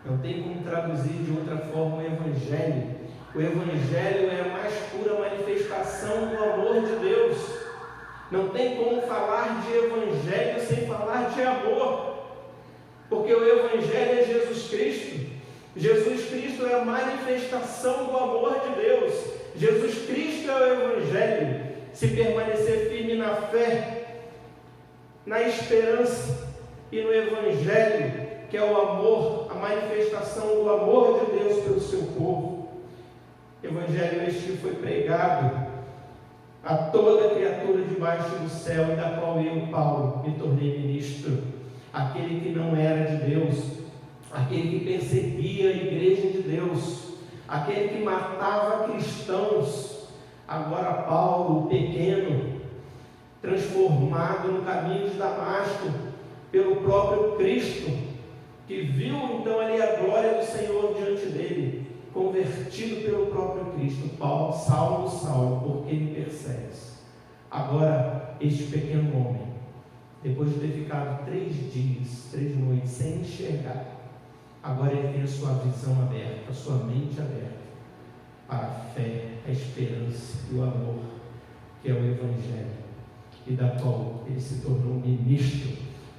Não tem como traduzir de outra forma o Evangelho. O Evangelho é a mais pura manifestação do amor de Deus. Não tem como falar de Evangelho sem falar de amor, porque o Evangelho é Jesus Cristo. Jesus Cristo é a manifestação do amor de Deus. Jesus Cristo é o Evangelho. Se permanecer firme na fé, na esperança e no Evangelho, que é o amor, a manifestação do amor de Deus pelo seu povo. Evangelho este que foi pregado a toda criatura debaixo do céu, e da qual eu, Paulo, me tornei ministro. Aquele que não era de Deus, aquele que perseguia a igreja de Deus, aquele que matava cristãos. Agora Paulo, o pequeno, transformado no caminho de Damasco pelo próprio Cristo, que viu então ali a glória do Senhor diante dele, convertido pelo próprio Cristo. Paulo, Saulo, por que me persegues? Agora, este pequeno homem, depois de ter ficado 3 dias, 3 noites, sem enxergar, agora ele tem a sua visão aberta, a sua mente aberta, para a fé, a esperança e o amor, que é o Evangelho, e da qual ele se tornou ministro,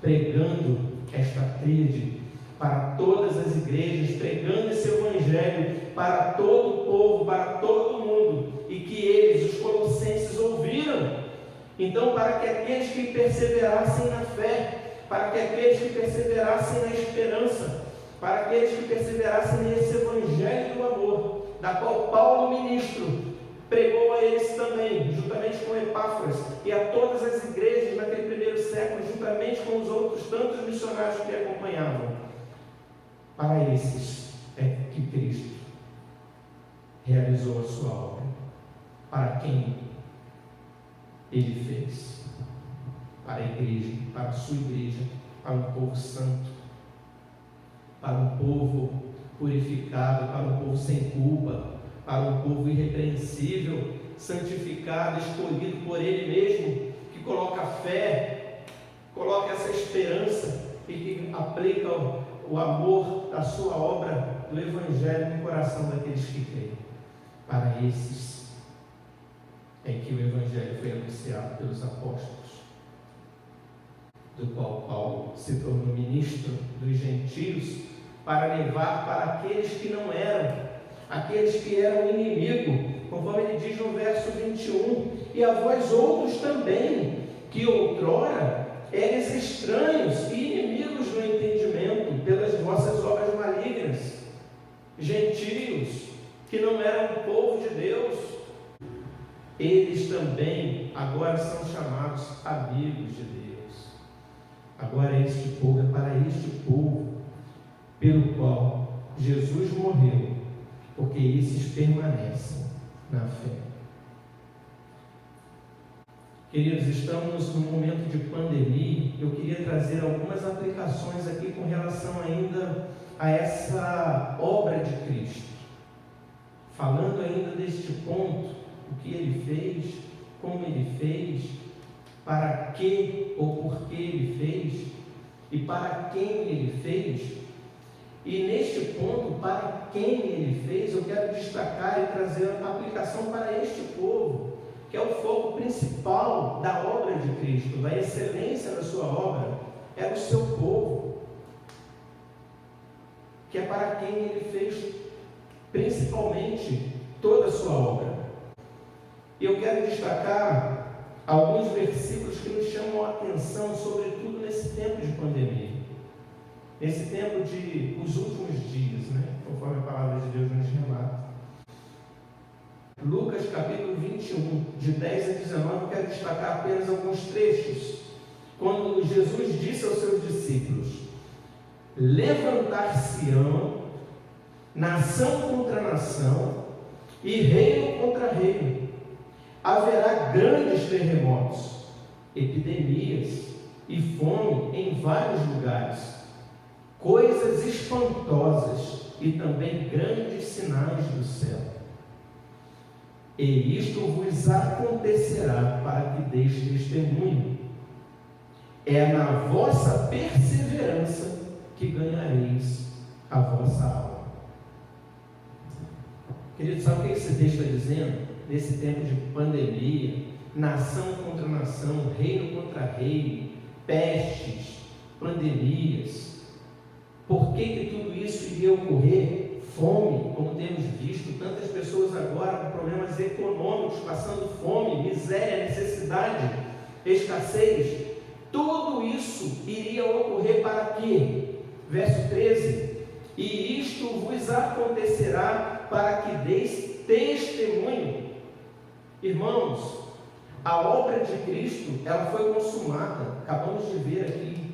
pregando esta tríade para todas as igrejas, pregando esse Evangelho para todo o povo, para todo mundo, e que eles, os colossenses, ouviram. Então, para que aqueles que perseverassem na fé, para que aqueles que perseverassem na esperança, para aqueles que perseverassem nesse Evangelho do amor, da qual Paulo, ministro, pregou a eles também, juntamente com Epáfras, e a todas as igrejas naquele primeiro século, juntamente com os outros tantos missionários que acompanhavam. Para esses é que Cristo realizou a sua obra. Para quem ele fez? Para a igreja, para a sua igreja, para um povo santo, para um povo purificado, para um povo sem culpa, para um povo irrepreensível, santificado, escolhido por ele mesmo, que coloca fé, coloca essa esperança e que aplica o amor da sua obra, do Evangelho no coração daqueles que creem. Para esses é que o Evangelho foi anunciado pelos apóstolos, do qual Paulo se tornou ministro dos gentios, para levar para aqueles que não eram, aqueles que eram inimigo, conforme ele diz no verso 21, e a vós outros também, que outrora eres estranhos e inimigos no entendimento, pelas vossas obras malignas, gentios, que não eram povo de Deus, eles também agora são chamados amigos de Deus. Agora este povo é para este povo, pelo qual Jesus morreu, porque esses permanecem na fé. Queridos, estamos num momento de pandemia. Eu queria trazer algumas aplicações aqui com relação ainda a essa obra de Cristo, falando ainda deste ponto, o que ele fez, como ele fez, para que ou por que ele fez e para quem ele fez. E neste ponto, para quem ele fez, eu quero destacar e trazer a aplicação para este povo, que é o foco principal da obra de Cristo, da excelência da sua obra, é o seu povo, que é para quem ele fez principalmente toda a sua obra. E eu quero destacar alguns versículos que nos chamam a atenção, sobretudo nesse tempo de pandemia, nesse tempo de os últimos dias, conforme a palavra de Deus nos relata. Lucas capítulo 21, de 10 a 19, eu quero destacar apenas alguns trechos, quando Jesus disse aos seus discípulos: levantar-se-ão nação contra nação e reino contra reino. Haverá grandes terremotos, epidemias e fome em vários lugares, coisas espantosas e também grandes sinais do céu. E isto vos acontecerá para que deis testemunho. É na vossa perseverança que ganhareis a vossa alma. Querido, sabe o que esse texto está dizendo? Nesse tempo de pandemia, nação contra nação, reino contra reino, pestes, pandemias. Por que tudo isso iria ocorrer? Fome, como temos visto, tantas pessoas agora com problemas econômicos, passando fome, miséria, necessidade, escassez. Tudo isso iria ocorrer para quê? Verso 13: e isto vos acontecerá para que deis testemunho. Irmãos, a obra de Cristo, ela foi consumada, acabamos de ver aqui.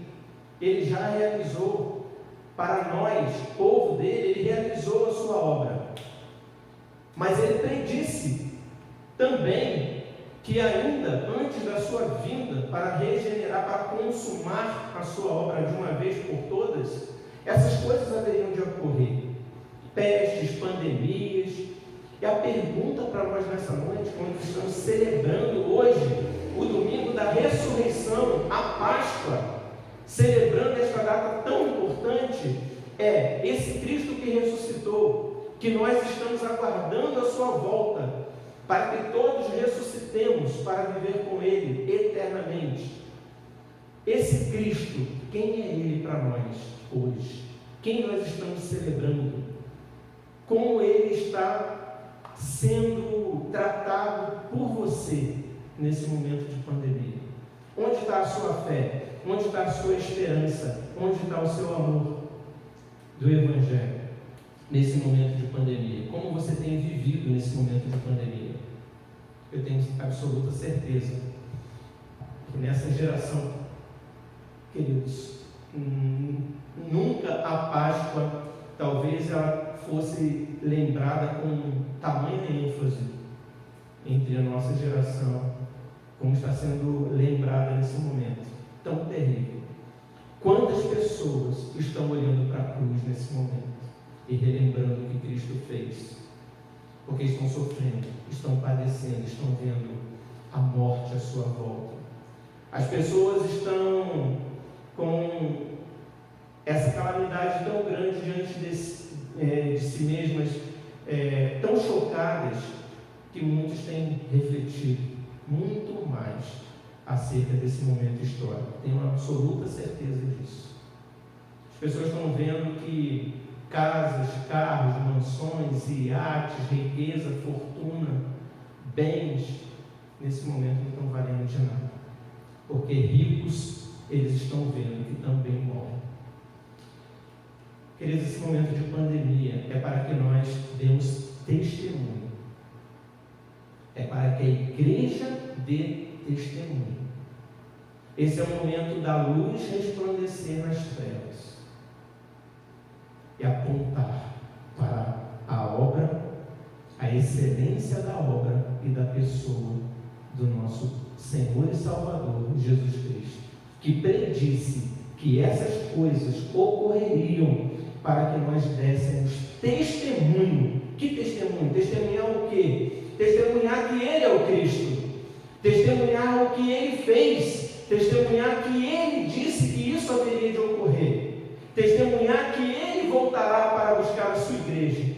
Ele já realizou para nós, povo dele, ele realizou a sua obra. Mas ele predisse também que ainda antes da sua vinda, para regenerar, para consumar a sua obra de uma vez por todas, essas coisas haveriam de ocorrer. Pestes, pandemias. E a pergunta para nós nessa noite, quando estamos celebrando hoje o domingo da ressurreição, a Páscoa, celebrando esta data tão importante, é esse Cristo que ressuscitou, que nós estamos aguardando a sua volta, para que todos ressuscitemos para viver com Ele eternamente. Esse Cristo, quem é Ele para nós hoje? Quem nós estamos celebrando? Como Ele está sendo tratado por você nesse momento de pandemia? Onde está a sua fé? Onde está a sua esperança? Onde está o seu amor do Evangelho nesse momento de pandemia? Como você tem vivido nesse momento de pandemia? Eu tenho absoluta certeza que nessa geração, queridos, nunca a Páscoa, talvez ela fosse lembrada com tamanha ênfase entre a nossa geração, como está sendo lembrada nesse momento tão terrível. Quantas pessoas estão olhando para a cruz nesse momento e relembrando o que Cristo fez? Porque estão sofrendo, estão padecendo, estão vendo a morte à sua volta. As pessoas estão com essa calamidade tão grande diante de si mesmas, tão chocadas, que muitos têm refletido muito mais acerca desse momento histórico. Tenho uma absoluta certeza disso. As pessoas estão vendo que casas, carros, mansões, iates, riqueza, fortuna, bens, nesse momento não estão valendo de nada. Porque ricos, eles estão vendo que também morrem. Queridos, esse momento de pandemia é para que nós demos testemunho. É para que a igreja dê testemunho. Esse é o momento da luz resplandecer nas trevas e apontar para a obra, a excelência da obra e da pessoa do nosso Senhor e Salvador, Jesus Cristo, que predisse que essas coisas ocorreriam para que nós dessemos testemunho. Que testemunho? Testemunhar o quê? Testemunhar que Ele é o Cristo, testemunhar o que Ele fez, testemunhar que Ele disse que isso haveria de ocorrer, testemunhar que Ele voltará para buscar a sua igreja,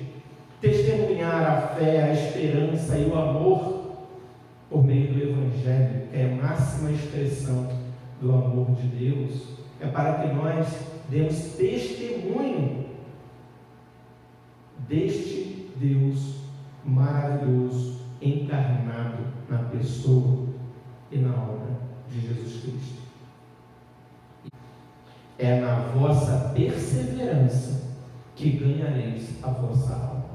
testemunhar a fé, a esperança e o amor por meio do Evangelho, que é a máxima expressão do amor de Deus. É para que nós demos testemunho deste Deus maravilhoso, encarnado na pessoa e na obra de Jesus Cristo. É na vossa perseverança que ganhareis a vossa alma.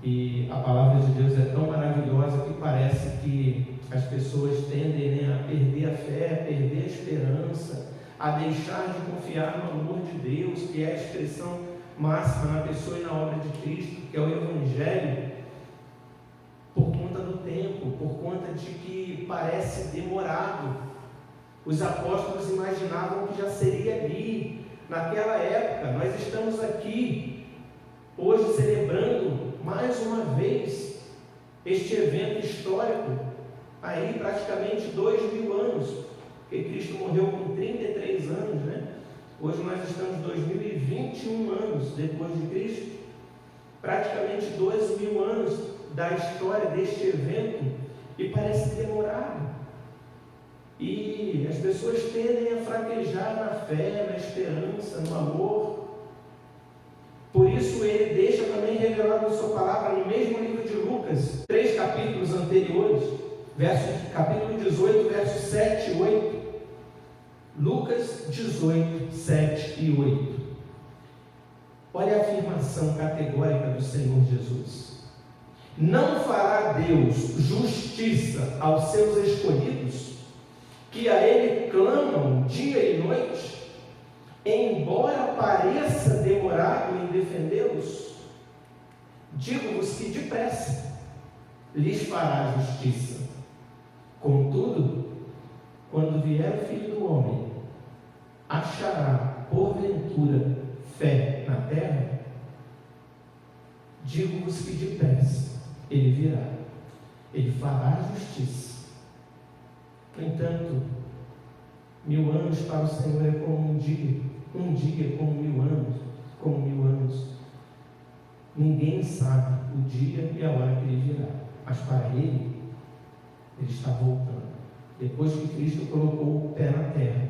E a palavra de Deus é tão maravilhosa que parece que as pessoas tendem a perder a fé, a perder a esperança, a deixar de confiar no amor de Deus, que é a expressão máxima na pessoa e na obra de Cristo, que é o Evangelho, por conta do tempo, por conta de que parece demorado. Os apóstolos imaginavam que já seria ali, naquela época. Nós estamos aqui hoje celebrando mais uma vez este evento histórico, aí praticamente 2000 anos, porque Cristo morreu com 33 anos, né? Hoje nós estamos 2021 anos depois de Cristo, praticamente 2000 anos da história deste evento, e parece demorado. E as pessoas tendem a fraquejar na fé, na esperança, no amor. Por isso ele deixa também revelado na sua palavra, no mesmo livro de Lucas, 3 capítulos anteriores, capítulo 18, versos 7 e 8. Lucas 18, 7 e 8. Olha a afirmação categórica do Senhor Jesus: não fará Deus justiça aos seus escolhidos, que a Ele clamam dia e noite, embora pareça demorado em defendê-los? Digo-vos que depressa lhes fará justiça. Contudo, quando vier o Filho do Homem, achará porventura fé na terra? Digo-vos que depressa ele virá, ele fará justiça. No entanto, 1000 anos para o Senhor é como um dia é como 1000 anos, como 1000 anos. Ninguém sabe o dia e a hora que ele virá, mas para ele está voltando. Depois que Cristo colocou o pé na terra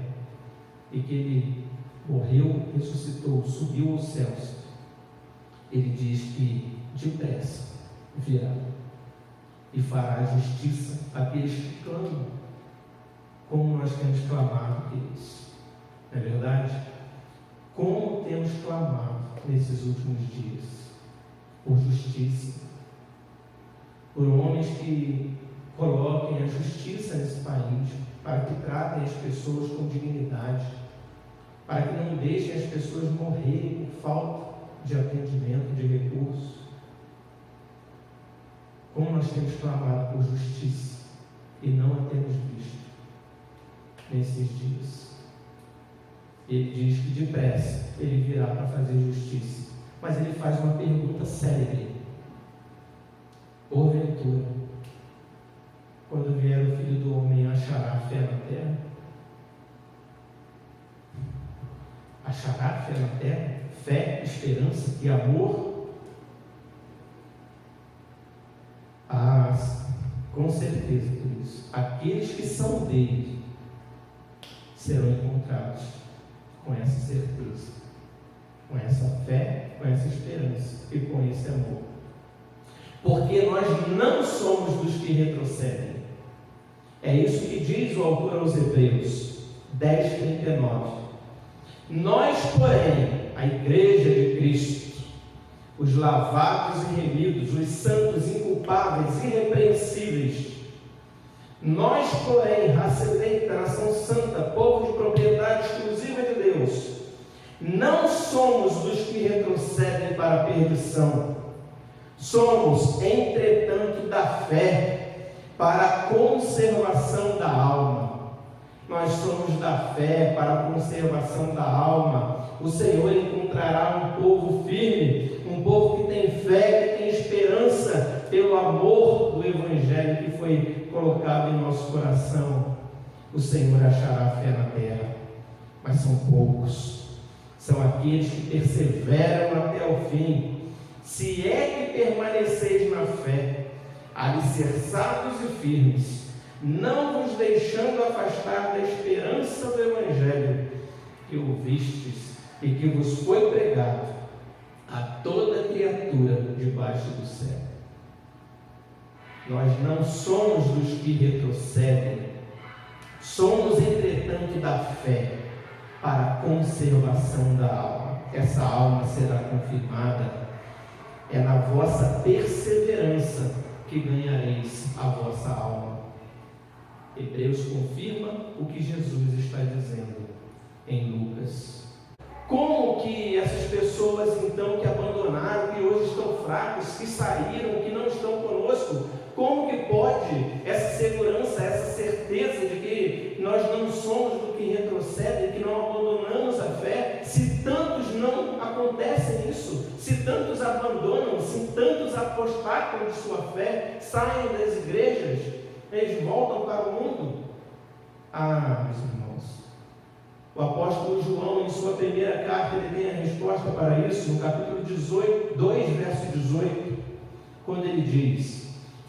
e que ele morreu, ressuscitou, subiu aos céus, ele diz que depressa virá e fará justiça àqueles que clamam, como nós temos clamado, queridos. Não é verdade? Como temos clamado nesses últimos dias por justiça, por homens que coloquem a justiça nesse país, para que tratem as pessoas com dignidade, para que não deixem as pessoas morrerem por falta de atendimento, de recursos. Como nós temos clamado por justiça e não a temos visto nesses dias. Ele diz que depressa ele virá para fazer justiça, mas ele faz uma pergunta célebre: porventura, quando vier o Filho do Homem, achará fé na terra? Achará fé na terra? Fé, esperança e amor? Ah, com certeza, por isso, aqueles que são dele serão encontrados com essa certeza, com essa fé, com essa esperança e com esse amor. Porque nós não somos dos que retrocedem. É isso que diz o autor aos Hebreus 10:39. Nós, porém, a Igreja de Cristo, os lavados e remidos, os santos, inculpáveis, irrepreensíveis, nós, porém, raça eleita, nação santa, povo de propriedade exclusiva de Deus, não somos dos que retrocedem para a perdição. Somos, entretanto, da fé para a conservação da alma. Nós somos da fé para a conservação da alma. O Senhor encontrará um povo firme, um povo que tem fé, que tem esperança pelo amor do Evangelho que foi colocado em nosso coração. O Senhor achará fé na terra, mas são poucos. São aqueles que perseveram até o fim. Se é que permaneceis na fé, alicerçados e firmes, não vos deixando afastar da esperança do Evangelho que ouvistes e que vos foi pregado a toda criatura debaixo do céu. Nós não somos dos que retrocedem, somos, entretanto, da fé para a conservação da alma. Essa alma será confirmada. É na vossa perseverança que ganhareis a vossa alma. Hebreus confirma o que Jesus está dizendo em Lucas. Como que essas pessoas, então, que abandonaram, que hoje estão fracos, que saíram, que não estão conosco, como que pode essa segurança, essa certeza de que nós não somos do que retrocedem, que não abandonamos a fé, se tantos não acontecem isso, se tantos abandonam, se tantos apostatam de sua fé, saem das igrejas, eles voltam para o mundo? Ah, meus irmãos, o apóstolo João, em sua primeira carta, ele tem a resposta para isso, no capítulo 2, verso 18, quando ele diz: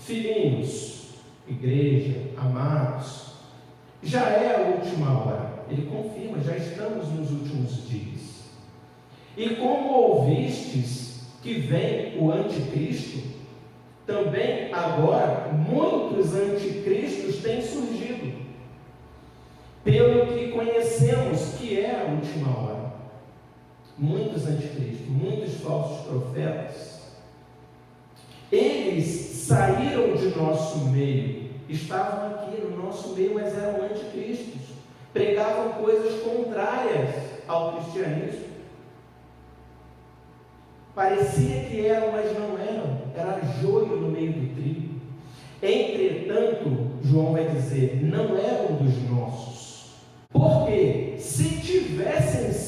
filhinhos, igreja, amados, já é a última hora. Ele confirma, já estamos nos últimos dias. E como ouvistes que vem o anticristo, também agora muitos anticristos têm surgido, pelo que conhecemos que é a última hora. Muitos anticristos, muitos falsos profetas, eles saíram de nosso meio, estavam aqui no nosso meio, mas eram anticristos, pregavam coisas contrárias ao cristianismo. Parecia que eram, mas não eram, era joio no meio do trigo. Entretanto, João vai dizer, não eram dos nossos. Porque se tivessem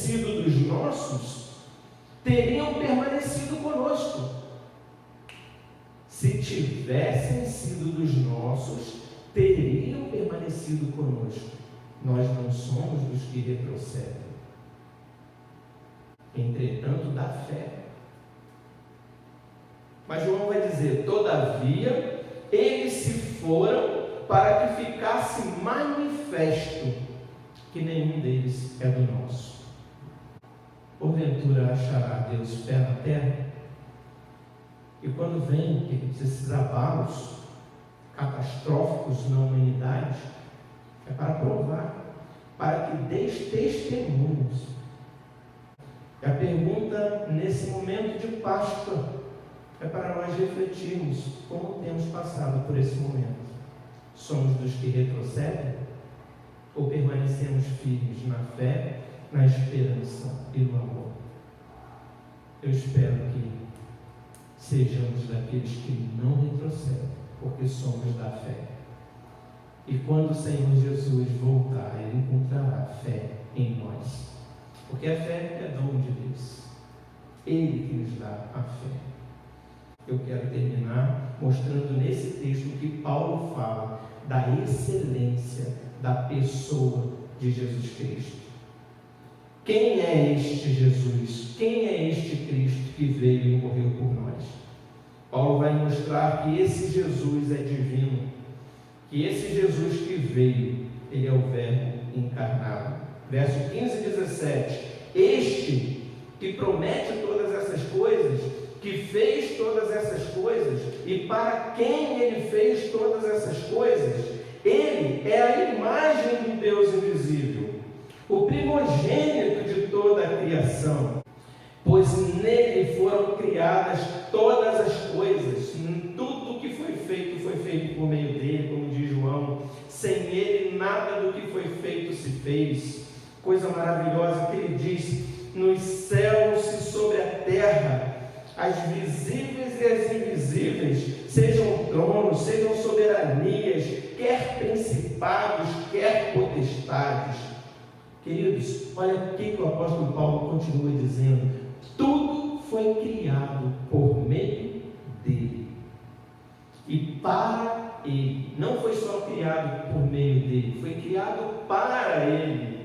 sido dos nossos, teriam permanecido conosco. Se tivessem sido dos nossos, teriam permanecido conosco. Nós não somos dos que retrocedem. Entretanto, da fé. Mas João vai dizer: todavia, eles se foram para que ficasse manifesto que nenhum deles é do nosso. Porventura achará Deus pé na terra? E quando vem esses abalos catastróficos na humanidade, é para provar, para que deis testemunhos. E a pergunta nesse momento de Páscoa é para nós refletirmos como temos passado por esse momento. Somos dos que retrocedem ou permanecemos firmes na fé, na esperança e no amor? Eu espero que sejamos daqueles que não retrocedem, porque somos da fé. E quando o Senhor Jesus voltar, Ele encontrará fé em nós. Porque a fé é dom de Deus. Ele que nos dá a fé. Eu quero terminar mostrando nesse texto que Paulo fala da excelência da pessoa de Jesus Cristo. Quem é este Jesus? Quem é este Cristo que veio e morreu por nós? Paulo vai mostrar que esse Jesus é divino, que esse Jesus que veio, ele é o Verbo encarnado. Verso 15 e 17: este que promete todas essas coisas, que fez todas essas coisas, e para quem ele fez todas essas coisas, ele é a imagem do Deus invisível, o primogênito de toda a criação, pois nele foram criadas todas as coisas. Tudo que foi feito por meio dele, como diz João. Sem ele nada do que foi feito se fez. Coisa maravilhosa que ele diz: nos céus e sobre a terra, as visíveis e as invisíveis, sejam tronos, sejam soberanias, quer principados, quer potestades. Queridos, olha o que o apóstolo Paulo continua dizendo: tudo foi criado por meio dele e para ele. Não foi só criado por meio dele, foi criado para ele.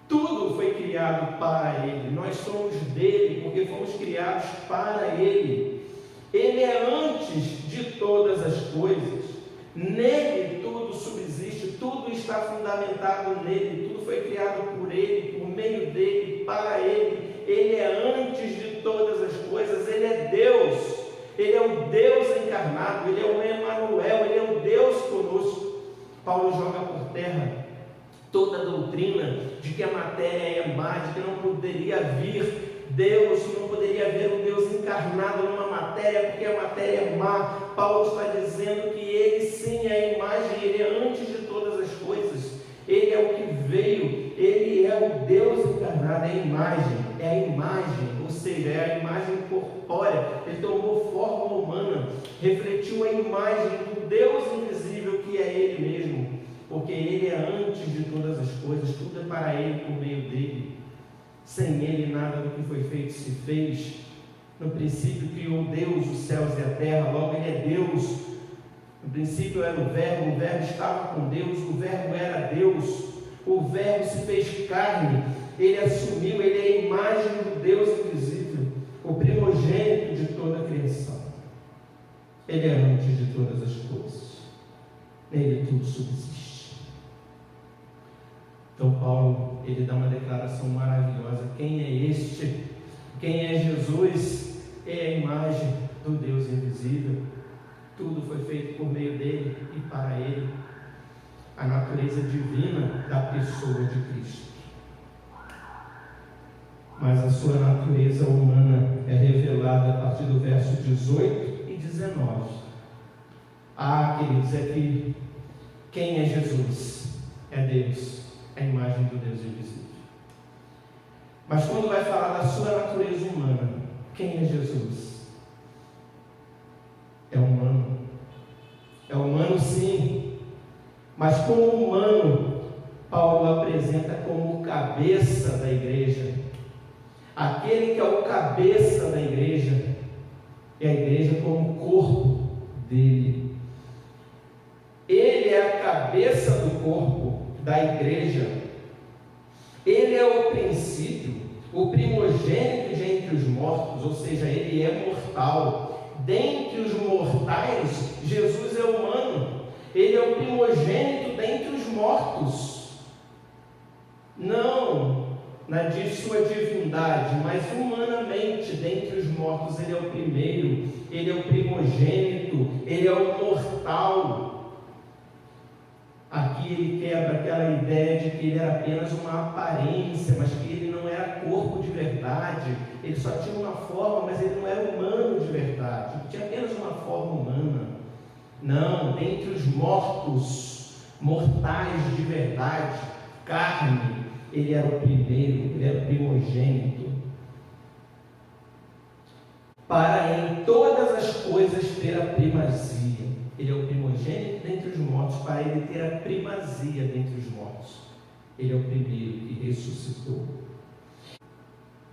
Tudo foi criado para ele. Nós somos dele porque fomos criados para ele. Ele é antes de todas as coisas. Nele tudo subsiste, tudo está fundamentado nele, tudo foi criado por ele, por meio dele, para ele. Ele é antes de todas as coisas, ele é Deus, ele é o Deus encarnado, ele é o Emanuel, ele é o Deus conosco. Paulo joga por terra toda a doutrina de que a matéria é má, de que não poderia vir Deus, não poderia haver um Deus encarnado numa matéria, porque a matéria é má. Paulo está dizendo que ele sim é a imagem, ele é antes de todas as coisas, ele é o que veio, ele é o Deus encarnado, é a imagem, ou seja, é a imagem corpórea. Ele tomou forma humana, refletiu a imagem do Deus invisível que é ele mesmo, porque ele é antes de todas as coisas, tudo é para ele, por meio dele. Sem ele nada do que foi feito se fez. No princípio criou Deus os céus e a terra, logo ele é Deus. No princípio era o Verbo estava com Deus, o Verbo era Deus, o Verbo se fez carne, ele assumiu, ele é a imagem do Deus invisível, o primogênito de toda a criação. Ele é antes de todas as coisas, nele tudo subsiste. Então Paulo, ele dá uma declaração maravilhosa: quem é este? Quem é Jesus? É a imagem do Deus invisível. Tudo foi feito por meio dele e para ele. A natureza divina da pessoa de Cristo. Mas a sua natureza humana é revelada a partir do verso 18 e 19. Queridos, é que quem é Jesus? É Deus. É a imagem do Deus invisível. Mas quando vai falar da sua natureza humana, quem é Jesus? É humano. É humano sim, mas como humano, Paulo o apresenta como o cabeça da igreja. Aquele que é o cabeça da igreja, e a igreja como corpo dele. Ele é a cabeça do corpo da igreja. Ele é o princípio, o primogênito de entre os mortos, ou seja, ele é mortal. Dentre os mortais, Jesus é humano. Ele é o primogênito dentre os mortos. Não de sua divindade, mas humanamente, dentre os mortos, ele é o primeiro, ele é o primogênito, ele é o mortal. Aqui ele quebra aquela ideia de que ele era apenas uma aparência, mas que ele não era corpo de verdade, ele só tinha uma forma, mas ele não era humano de verdade, ele tinha apenas uma forma humana. Não, dentre os mortos, mortais de verdade, carne, ele era o primeiro, ele era o primogênito, para em todas as coisas ter a primazia. Ele é o primogênito dentre os mortos, para ele ter a primazia dentre os mortos. Ele é o primeiro que ressuscitou.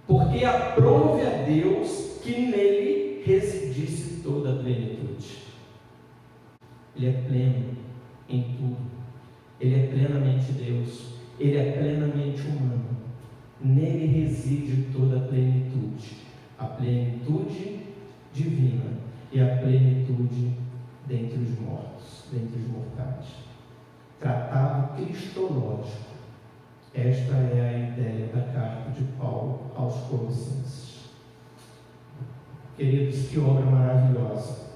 Porque aprove a Deus que nele residisse toda a plenitude. Ele é pleno em tudo. Ele é plenamente Deus. Ele é plenamente humano. Nele reside toda a plenitude. A plenitude divina e a plenitude dentre os mortos, dentre os mortais. Tratado cristológico. Esta é a ideia da carta de Paulo aos Colossenses. Queridos, que obra maravilhosa.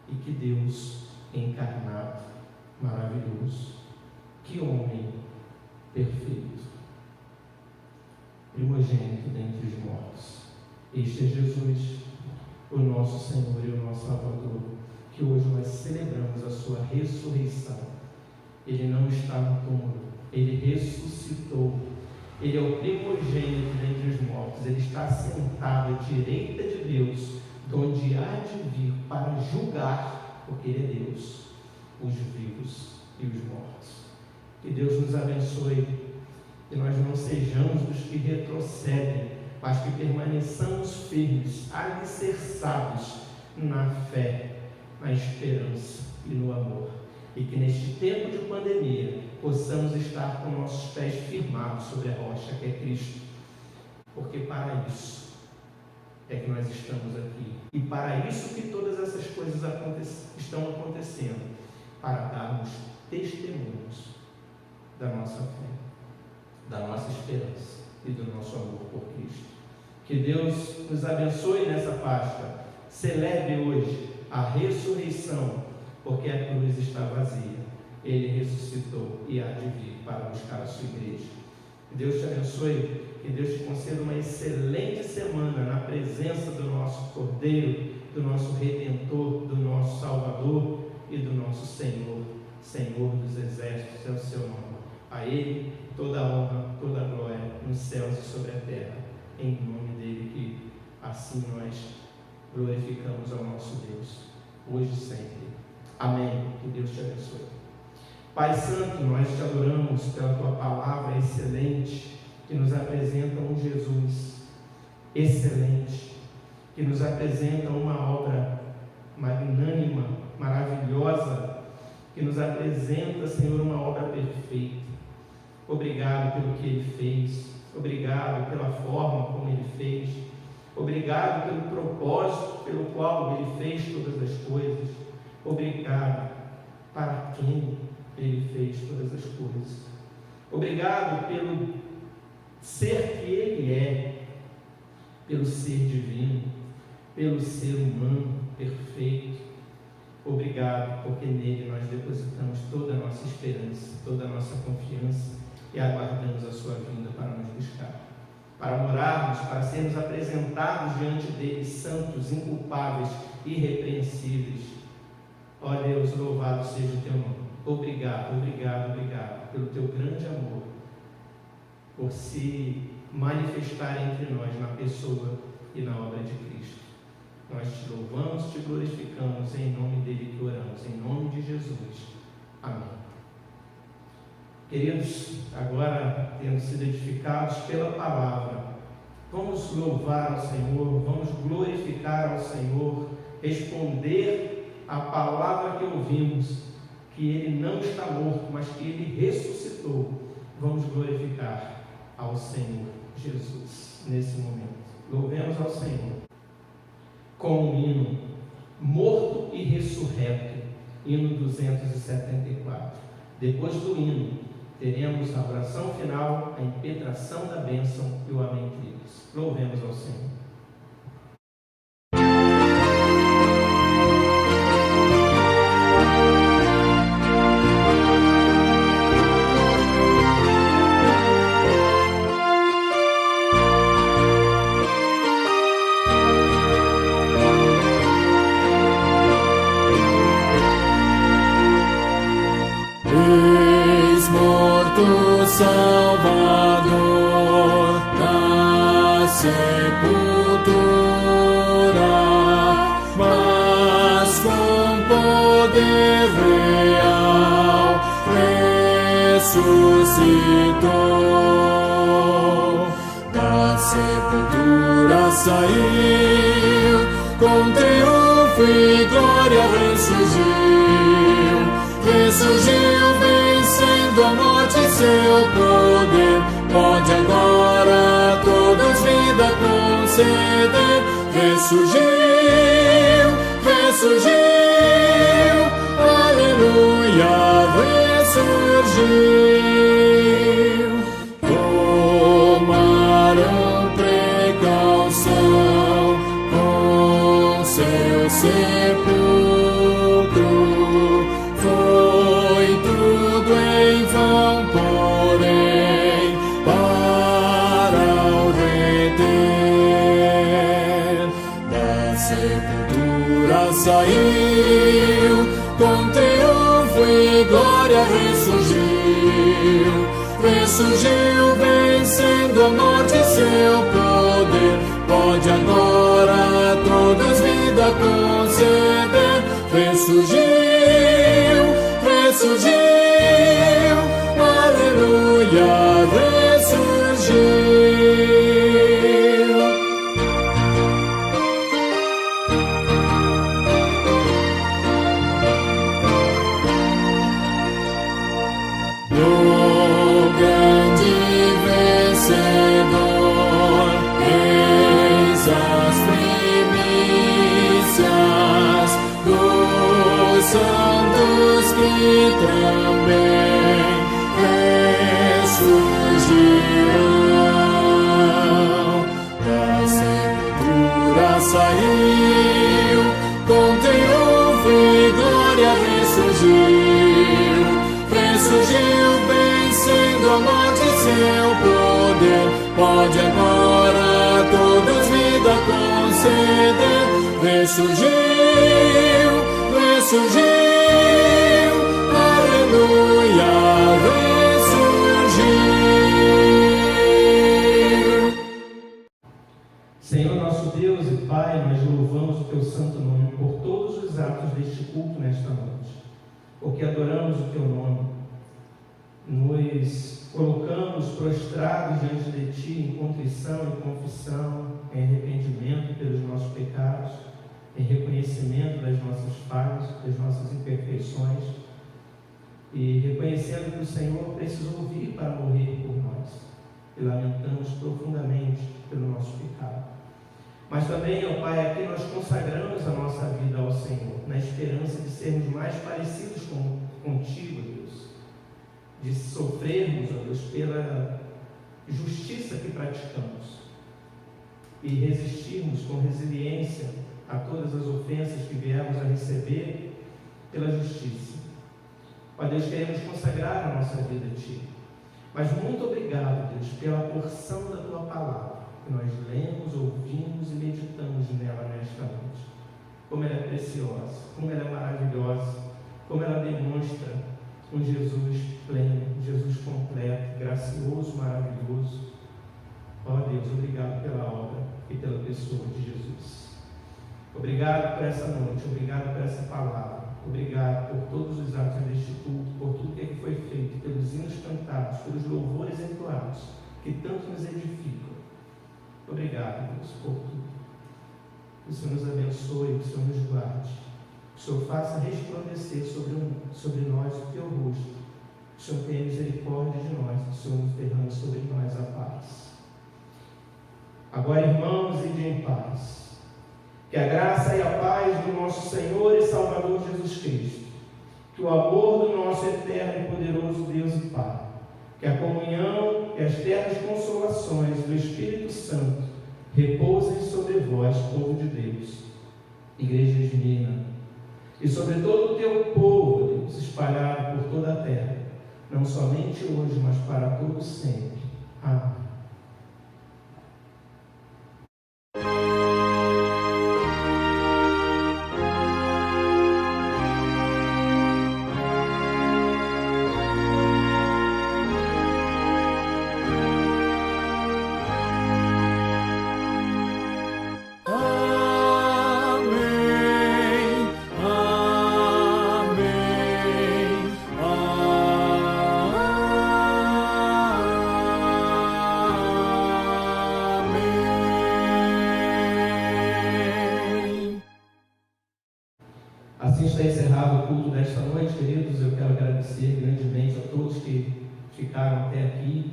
E que Deus encarnado, maravilhoso. Que homem perfeito. Primogênito dentre os mortos. Este é Jesus, o nosso Senhor e o nosso Salvador, que hoje nós celebramos a sua ressurreição. Ele não está no túmulo, ele ressuscitou. Ele é o primogênito dentre os mortos. Ele está sentado à direita de Deus, de onde há de vir para julgar, porque ele é Deus, os vivos e os mortos. Que Deus nos abençoe, que nós não sejamos dos que retrocedem, mas que permaneçamos firmes, alicerçados na fé, na esperança e no amor. E que neste tempo de pandemia possamos estar com nossos pés firmados sobre a rocha que é Cristo, porque para isso é que nós estamos aqui, e para isso que todas essas coisas estão acontecendo, para darmos testemunhos da nossa fé, da nossa esperança e do nosso amor por Cristo. Que Deus nos abençoe nessa Páscoa. Celebre hoje a ressurreição, porque a cruz está vazia. Ele ressuscitou e há de vir para buscar a sua igreja. Que Deus te abençoe, que Deus te conceda uma excelente semana na presença do nosso Cordeiro, do nosso Redentor, do nosso Salvador e do nosso Senhor, Senhor dos Exércitos, é o seu nome. A Ele toda a honra, toda a glória nos céus e sobre a terra, em nome dele, que assim nós glorificamos ao nosso Deus, hoje e sempre. Amém. Que Deus te abençoe. Pai Santo, nós te adoramos pela tua palavra excelente, que nos apresenta um Jesus excelente, que nos apresenta uma obra magnânima, maravilhosa, que nos apresenta, Senhor, uma obra perfeita. Obrigado pelo que Ele fez, obrigado pela forma como Ele fez, obrigado pelo propósito pelo qual Ele fez todas as coisas, obrigado para quem Ele fez todas as coisas, obrigado pelo ser que Ele é, pelo ser divino, pelo ser humano perfeito. Obrigado, porque nele nós depositamos toda a nossa esperança, toda a nossa confiança e aguardamos a sua vinda para nos buscar, para morarmos, para sermos apresentados diante dele, santos, inculpáveis, irrepreensíveis. Ó Deus, louvado seja o teu nome. Obrigado, obrigado, obrigado pelo teu grande amor, por se manifestar entre nós na pessoa e na obra de Cristo. Nós te louvamos, te glorificamos, em nome dele que oramos, em nome de Jesus. Amém. Queridos, agora tendo sido edificados pela palavra, vamos louvar ao Senhor, vamos glorificar ao Senhor, responder à palavra que ouvimos, que Ele não está morto, mas que Ele ressuscitou. Vamos glorificar ao Senhor Jesus nesse momento. Louvemos ao Senhor com o hino Morto e Ressurreto, hino 274. Depois do hino, teremos a oração final, a impetração da bênção e o amém, queridos. Louvemos ao Senhor. Salvador da sepultura, mas com poder real ressuscitou. Da sepultura saiu, com triunfo e glória ressurgiu, vencendo a morte e seu poder. Pode agora a todos vida conceder. Ressurgiu, aleluia, ressurgiu. Tomaram precaução com seu sepulcro. Foi tudo em vão, porém, para o reter. Da sepultura saiu, com triunfo e glória ressurgiu, vencendo a morte e seu poder. Pode agora a todos vida conceder. Ressurgiu, aleluia, ressurgiu. No grande vencedor, eis as primícias dos santos que também ressurgirão. Da sepultura saiu, com triunfo e glória ressurgiu, vencendo a morte e seu poder. Pode agora a todos vida conceder. Ressurgiu, aleluia, ressurgiu. Senhor nosso Deus e Pai, nós louvamos o Teu santo nome por todos os atos deste culto nesta noite, porque adoramos o Teu nome, nos colocamos prostrados diante de Ti em contrição e confissão, em arrependimento pelos nossos pecados, em reconhecimento das nossas falhas, das nossas imperfeições, e reconhecendo que o Senhor precisou vir para morrer por nós, e lamentamos profundamente pelo nosso pecado. Mas também, ó Pai, aqui nós consagramos a nossa vida ao Senhor, na esperança de sermos mais parecidos contigo, Deus, de sofrermos, ó Deus, pela justiça que praticamos e resistirmos com resiliência a todas as ofensas que viemos a receber pela justiça. Ó Deus, queremos consagrar a nossa vida a Ti, mas muito obrigado, Deus, pela porção da Tua palavra, que nós lemos, ouvimos e meditamos nela nesta noite. Como ela é preciosa, como ela é maravilhosa, como ela demonstra um Jesus pleno, um Jesus completo, gracioso, maravilhoso. Ó Deus, obrigado pela obra e pela pessoa de Jesus. Obrigado por essa noite, obrigado por essa palavra, Obrigado por todos os atos deste culto, por tudo que foi feito, pelos hinos cantados, pelos louvores entoados, que tanto nos edificam. Obrigado, Deus, por tudo. Que o Senhor nos abençoe, que o Senhor nos guarde, que o Senhor faça resplandecer sobre nós o teu rosto, que o Senhor tenha misericórdia de nós, que o Senhor nos derrame sobre nós a paz. Agora, irmãos, ide em paz. Que a graça e a paz do nosso Senhor e Salvador Jesus Cristo, que o amor do nosso eterno e poderoso Deus e Pai, que a comunhão e as ternas consolações do Espírito Santo repousem sobre vós, povo de Deus, igreja de Minas, e sobre todo o teu povo, Deus, espalhado por toda a terra, não somente hoje, mas para todo sempre. Amém. Assim está encerrado o culto desta noite, queridos. Eu quero agradecer grandemente a todos que ficaram até aqui,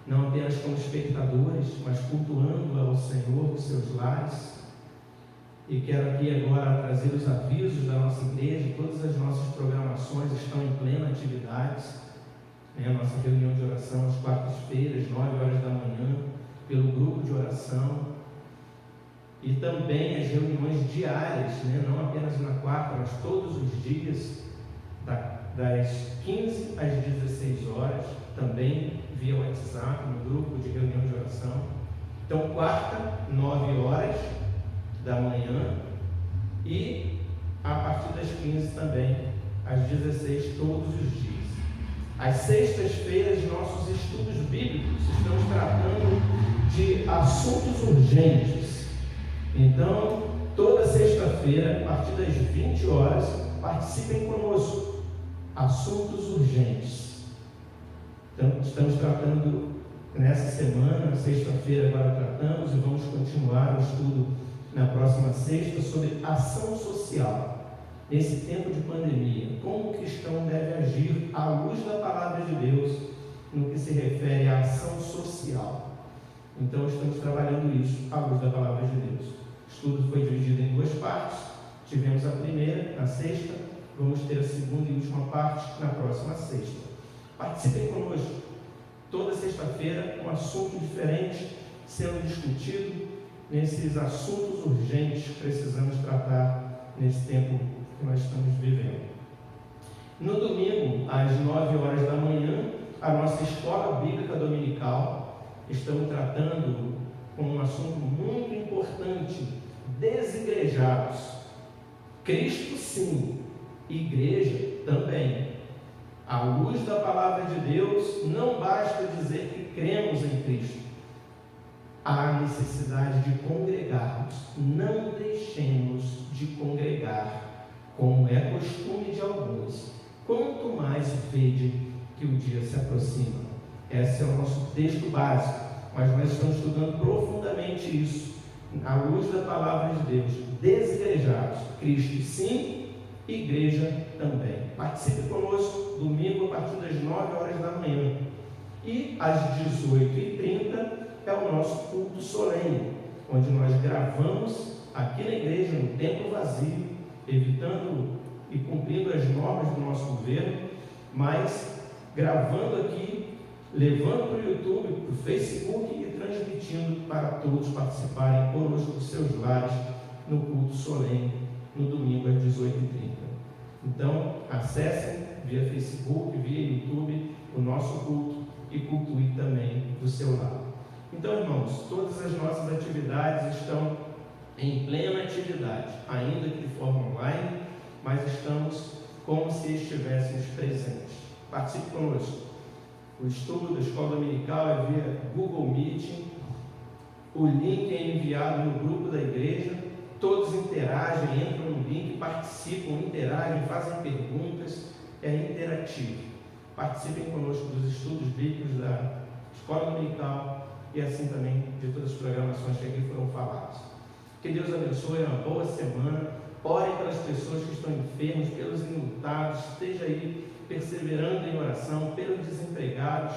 não apenas como espectadores, mas cultuando ao Senhor dos seus lares. E quero aqui agora trazer os avisos da nossa igreja. Todas as nossas programações estão em plena atividade. A nossa reunião de oração às quartas-feiras, 9 horas da manhã, pelo grupo de oração. E também as reuniões diárias, não apenas na quarta, mas todos os dias, das 15 às 16 horas, também via WhatsApp, no grupo de reunião de oração. Então, quarta, 9 horas da manhã, e a partir das 15 também, às 16, todos os dias. Às sextas-feiras, nossos estudos bíblicos, estamos tratando de assuntos urgentes. Então, toda sexta-feira, a partir das 20 horas, participem conosco. Assuntos urgentes. Então, estamos tratando nessa semana, sexta-feira agora tratamos, e vamos continuar o estudo na próxima sexta sobre ação social. Nesse tempo de pandemia, como o cristão deve agir à luz da palavra de Deus no que se refere à ação social. Então, estamos trabalhando isso à luz da palavra de Deus. O estudo foi dividido em 2 partes. Tivemos a primeira na sexta, vamos ter a segunda e última parte na próxima sexta. Participem conosco. Toda sexta-feira, um assunto diferente sendo discutido nesses assuntos urgentes que precisamos tratar nesse tempo que nós estamos vivendo. No domingo, às 9 horas da manhã, a nossa escola bíblica dominical, estamos tratando com um assunto muito importante: desigrejados. Cristo sim, igreja também. À luz da palavra de Deus, não basta dizer que cremos em Cristo. Há necessidade de congregarmos. Não deixemos de congregar, como é costume de alguns. Quanto mais vede que o dia se aproxima. Esse é o nosso texto básico, mas nós estamos estudando profundamente isso, à luz da palavra de Deus. Desigrejados, Cristo sim, igreja também. Participe conosco domingo a partir das 9 horas da manhã. E às 18h30 é o nosso culto solene, onde nós gravamos aqui na igreja, no templo vazio, evitando e cumprindo as normas do nosso governo, mas gravando aqui, levando para o YouTube, para o Facebook e transmitindo para todos participarem conosco dos seus lares no culto solene, no domingo às 18h30. Então, acessem via Facebook, via YouTube, o nosso culto e cultue também do seu lado. Então, irmãos, todas as nossas atividades estão em plena atividade, ainda que de forma online, mas estamos como se estivéssemos presentes. Participe conosco. O estudo da escola dominical é via Google Meeting. O link é enviado no grupo da igreja todos interagem, entram no link, participam, interagem, fazem perguntas, é interativo. Participem conosco dos estudos bíblicos da Escola Dominical e assim também de todas as programações que aqui foram faladas. Que Deus abençoe, uma boa semana. Ore pelas pessoas que estão enfermas, pelos enlutados, esteja aí perseverando em oração, pelos desempregados.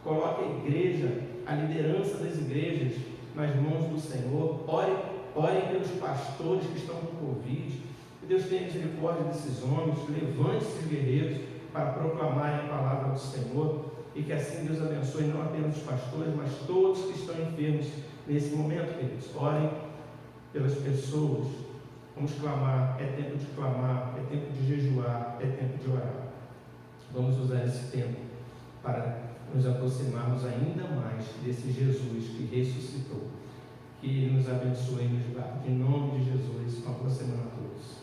Coloque a igreja, a liderança das igrejas nas mãos do Senhor. Ore pelos pastores que estão com Covid. Que Deus tenha misericórdia desses homens, levante esses guerreiros para proclamarem a palavra do Senhor, e que assim Deus abençoe não apenas os pastores, mas todos que estão enfermos nesse momento, queridos. Orem pelas pessoas. Vamos clamar, é tempo de clamar, é tempo de jejuar, é tempo de orar. Vamos usar esse tempo para nos aproximarmos ainda mais desse Jesus que ressuscitou. Que Ele nos abençoe e nos guarde. Em nome de Jesus, uma boa semana a todos.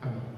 Amém.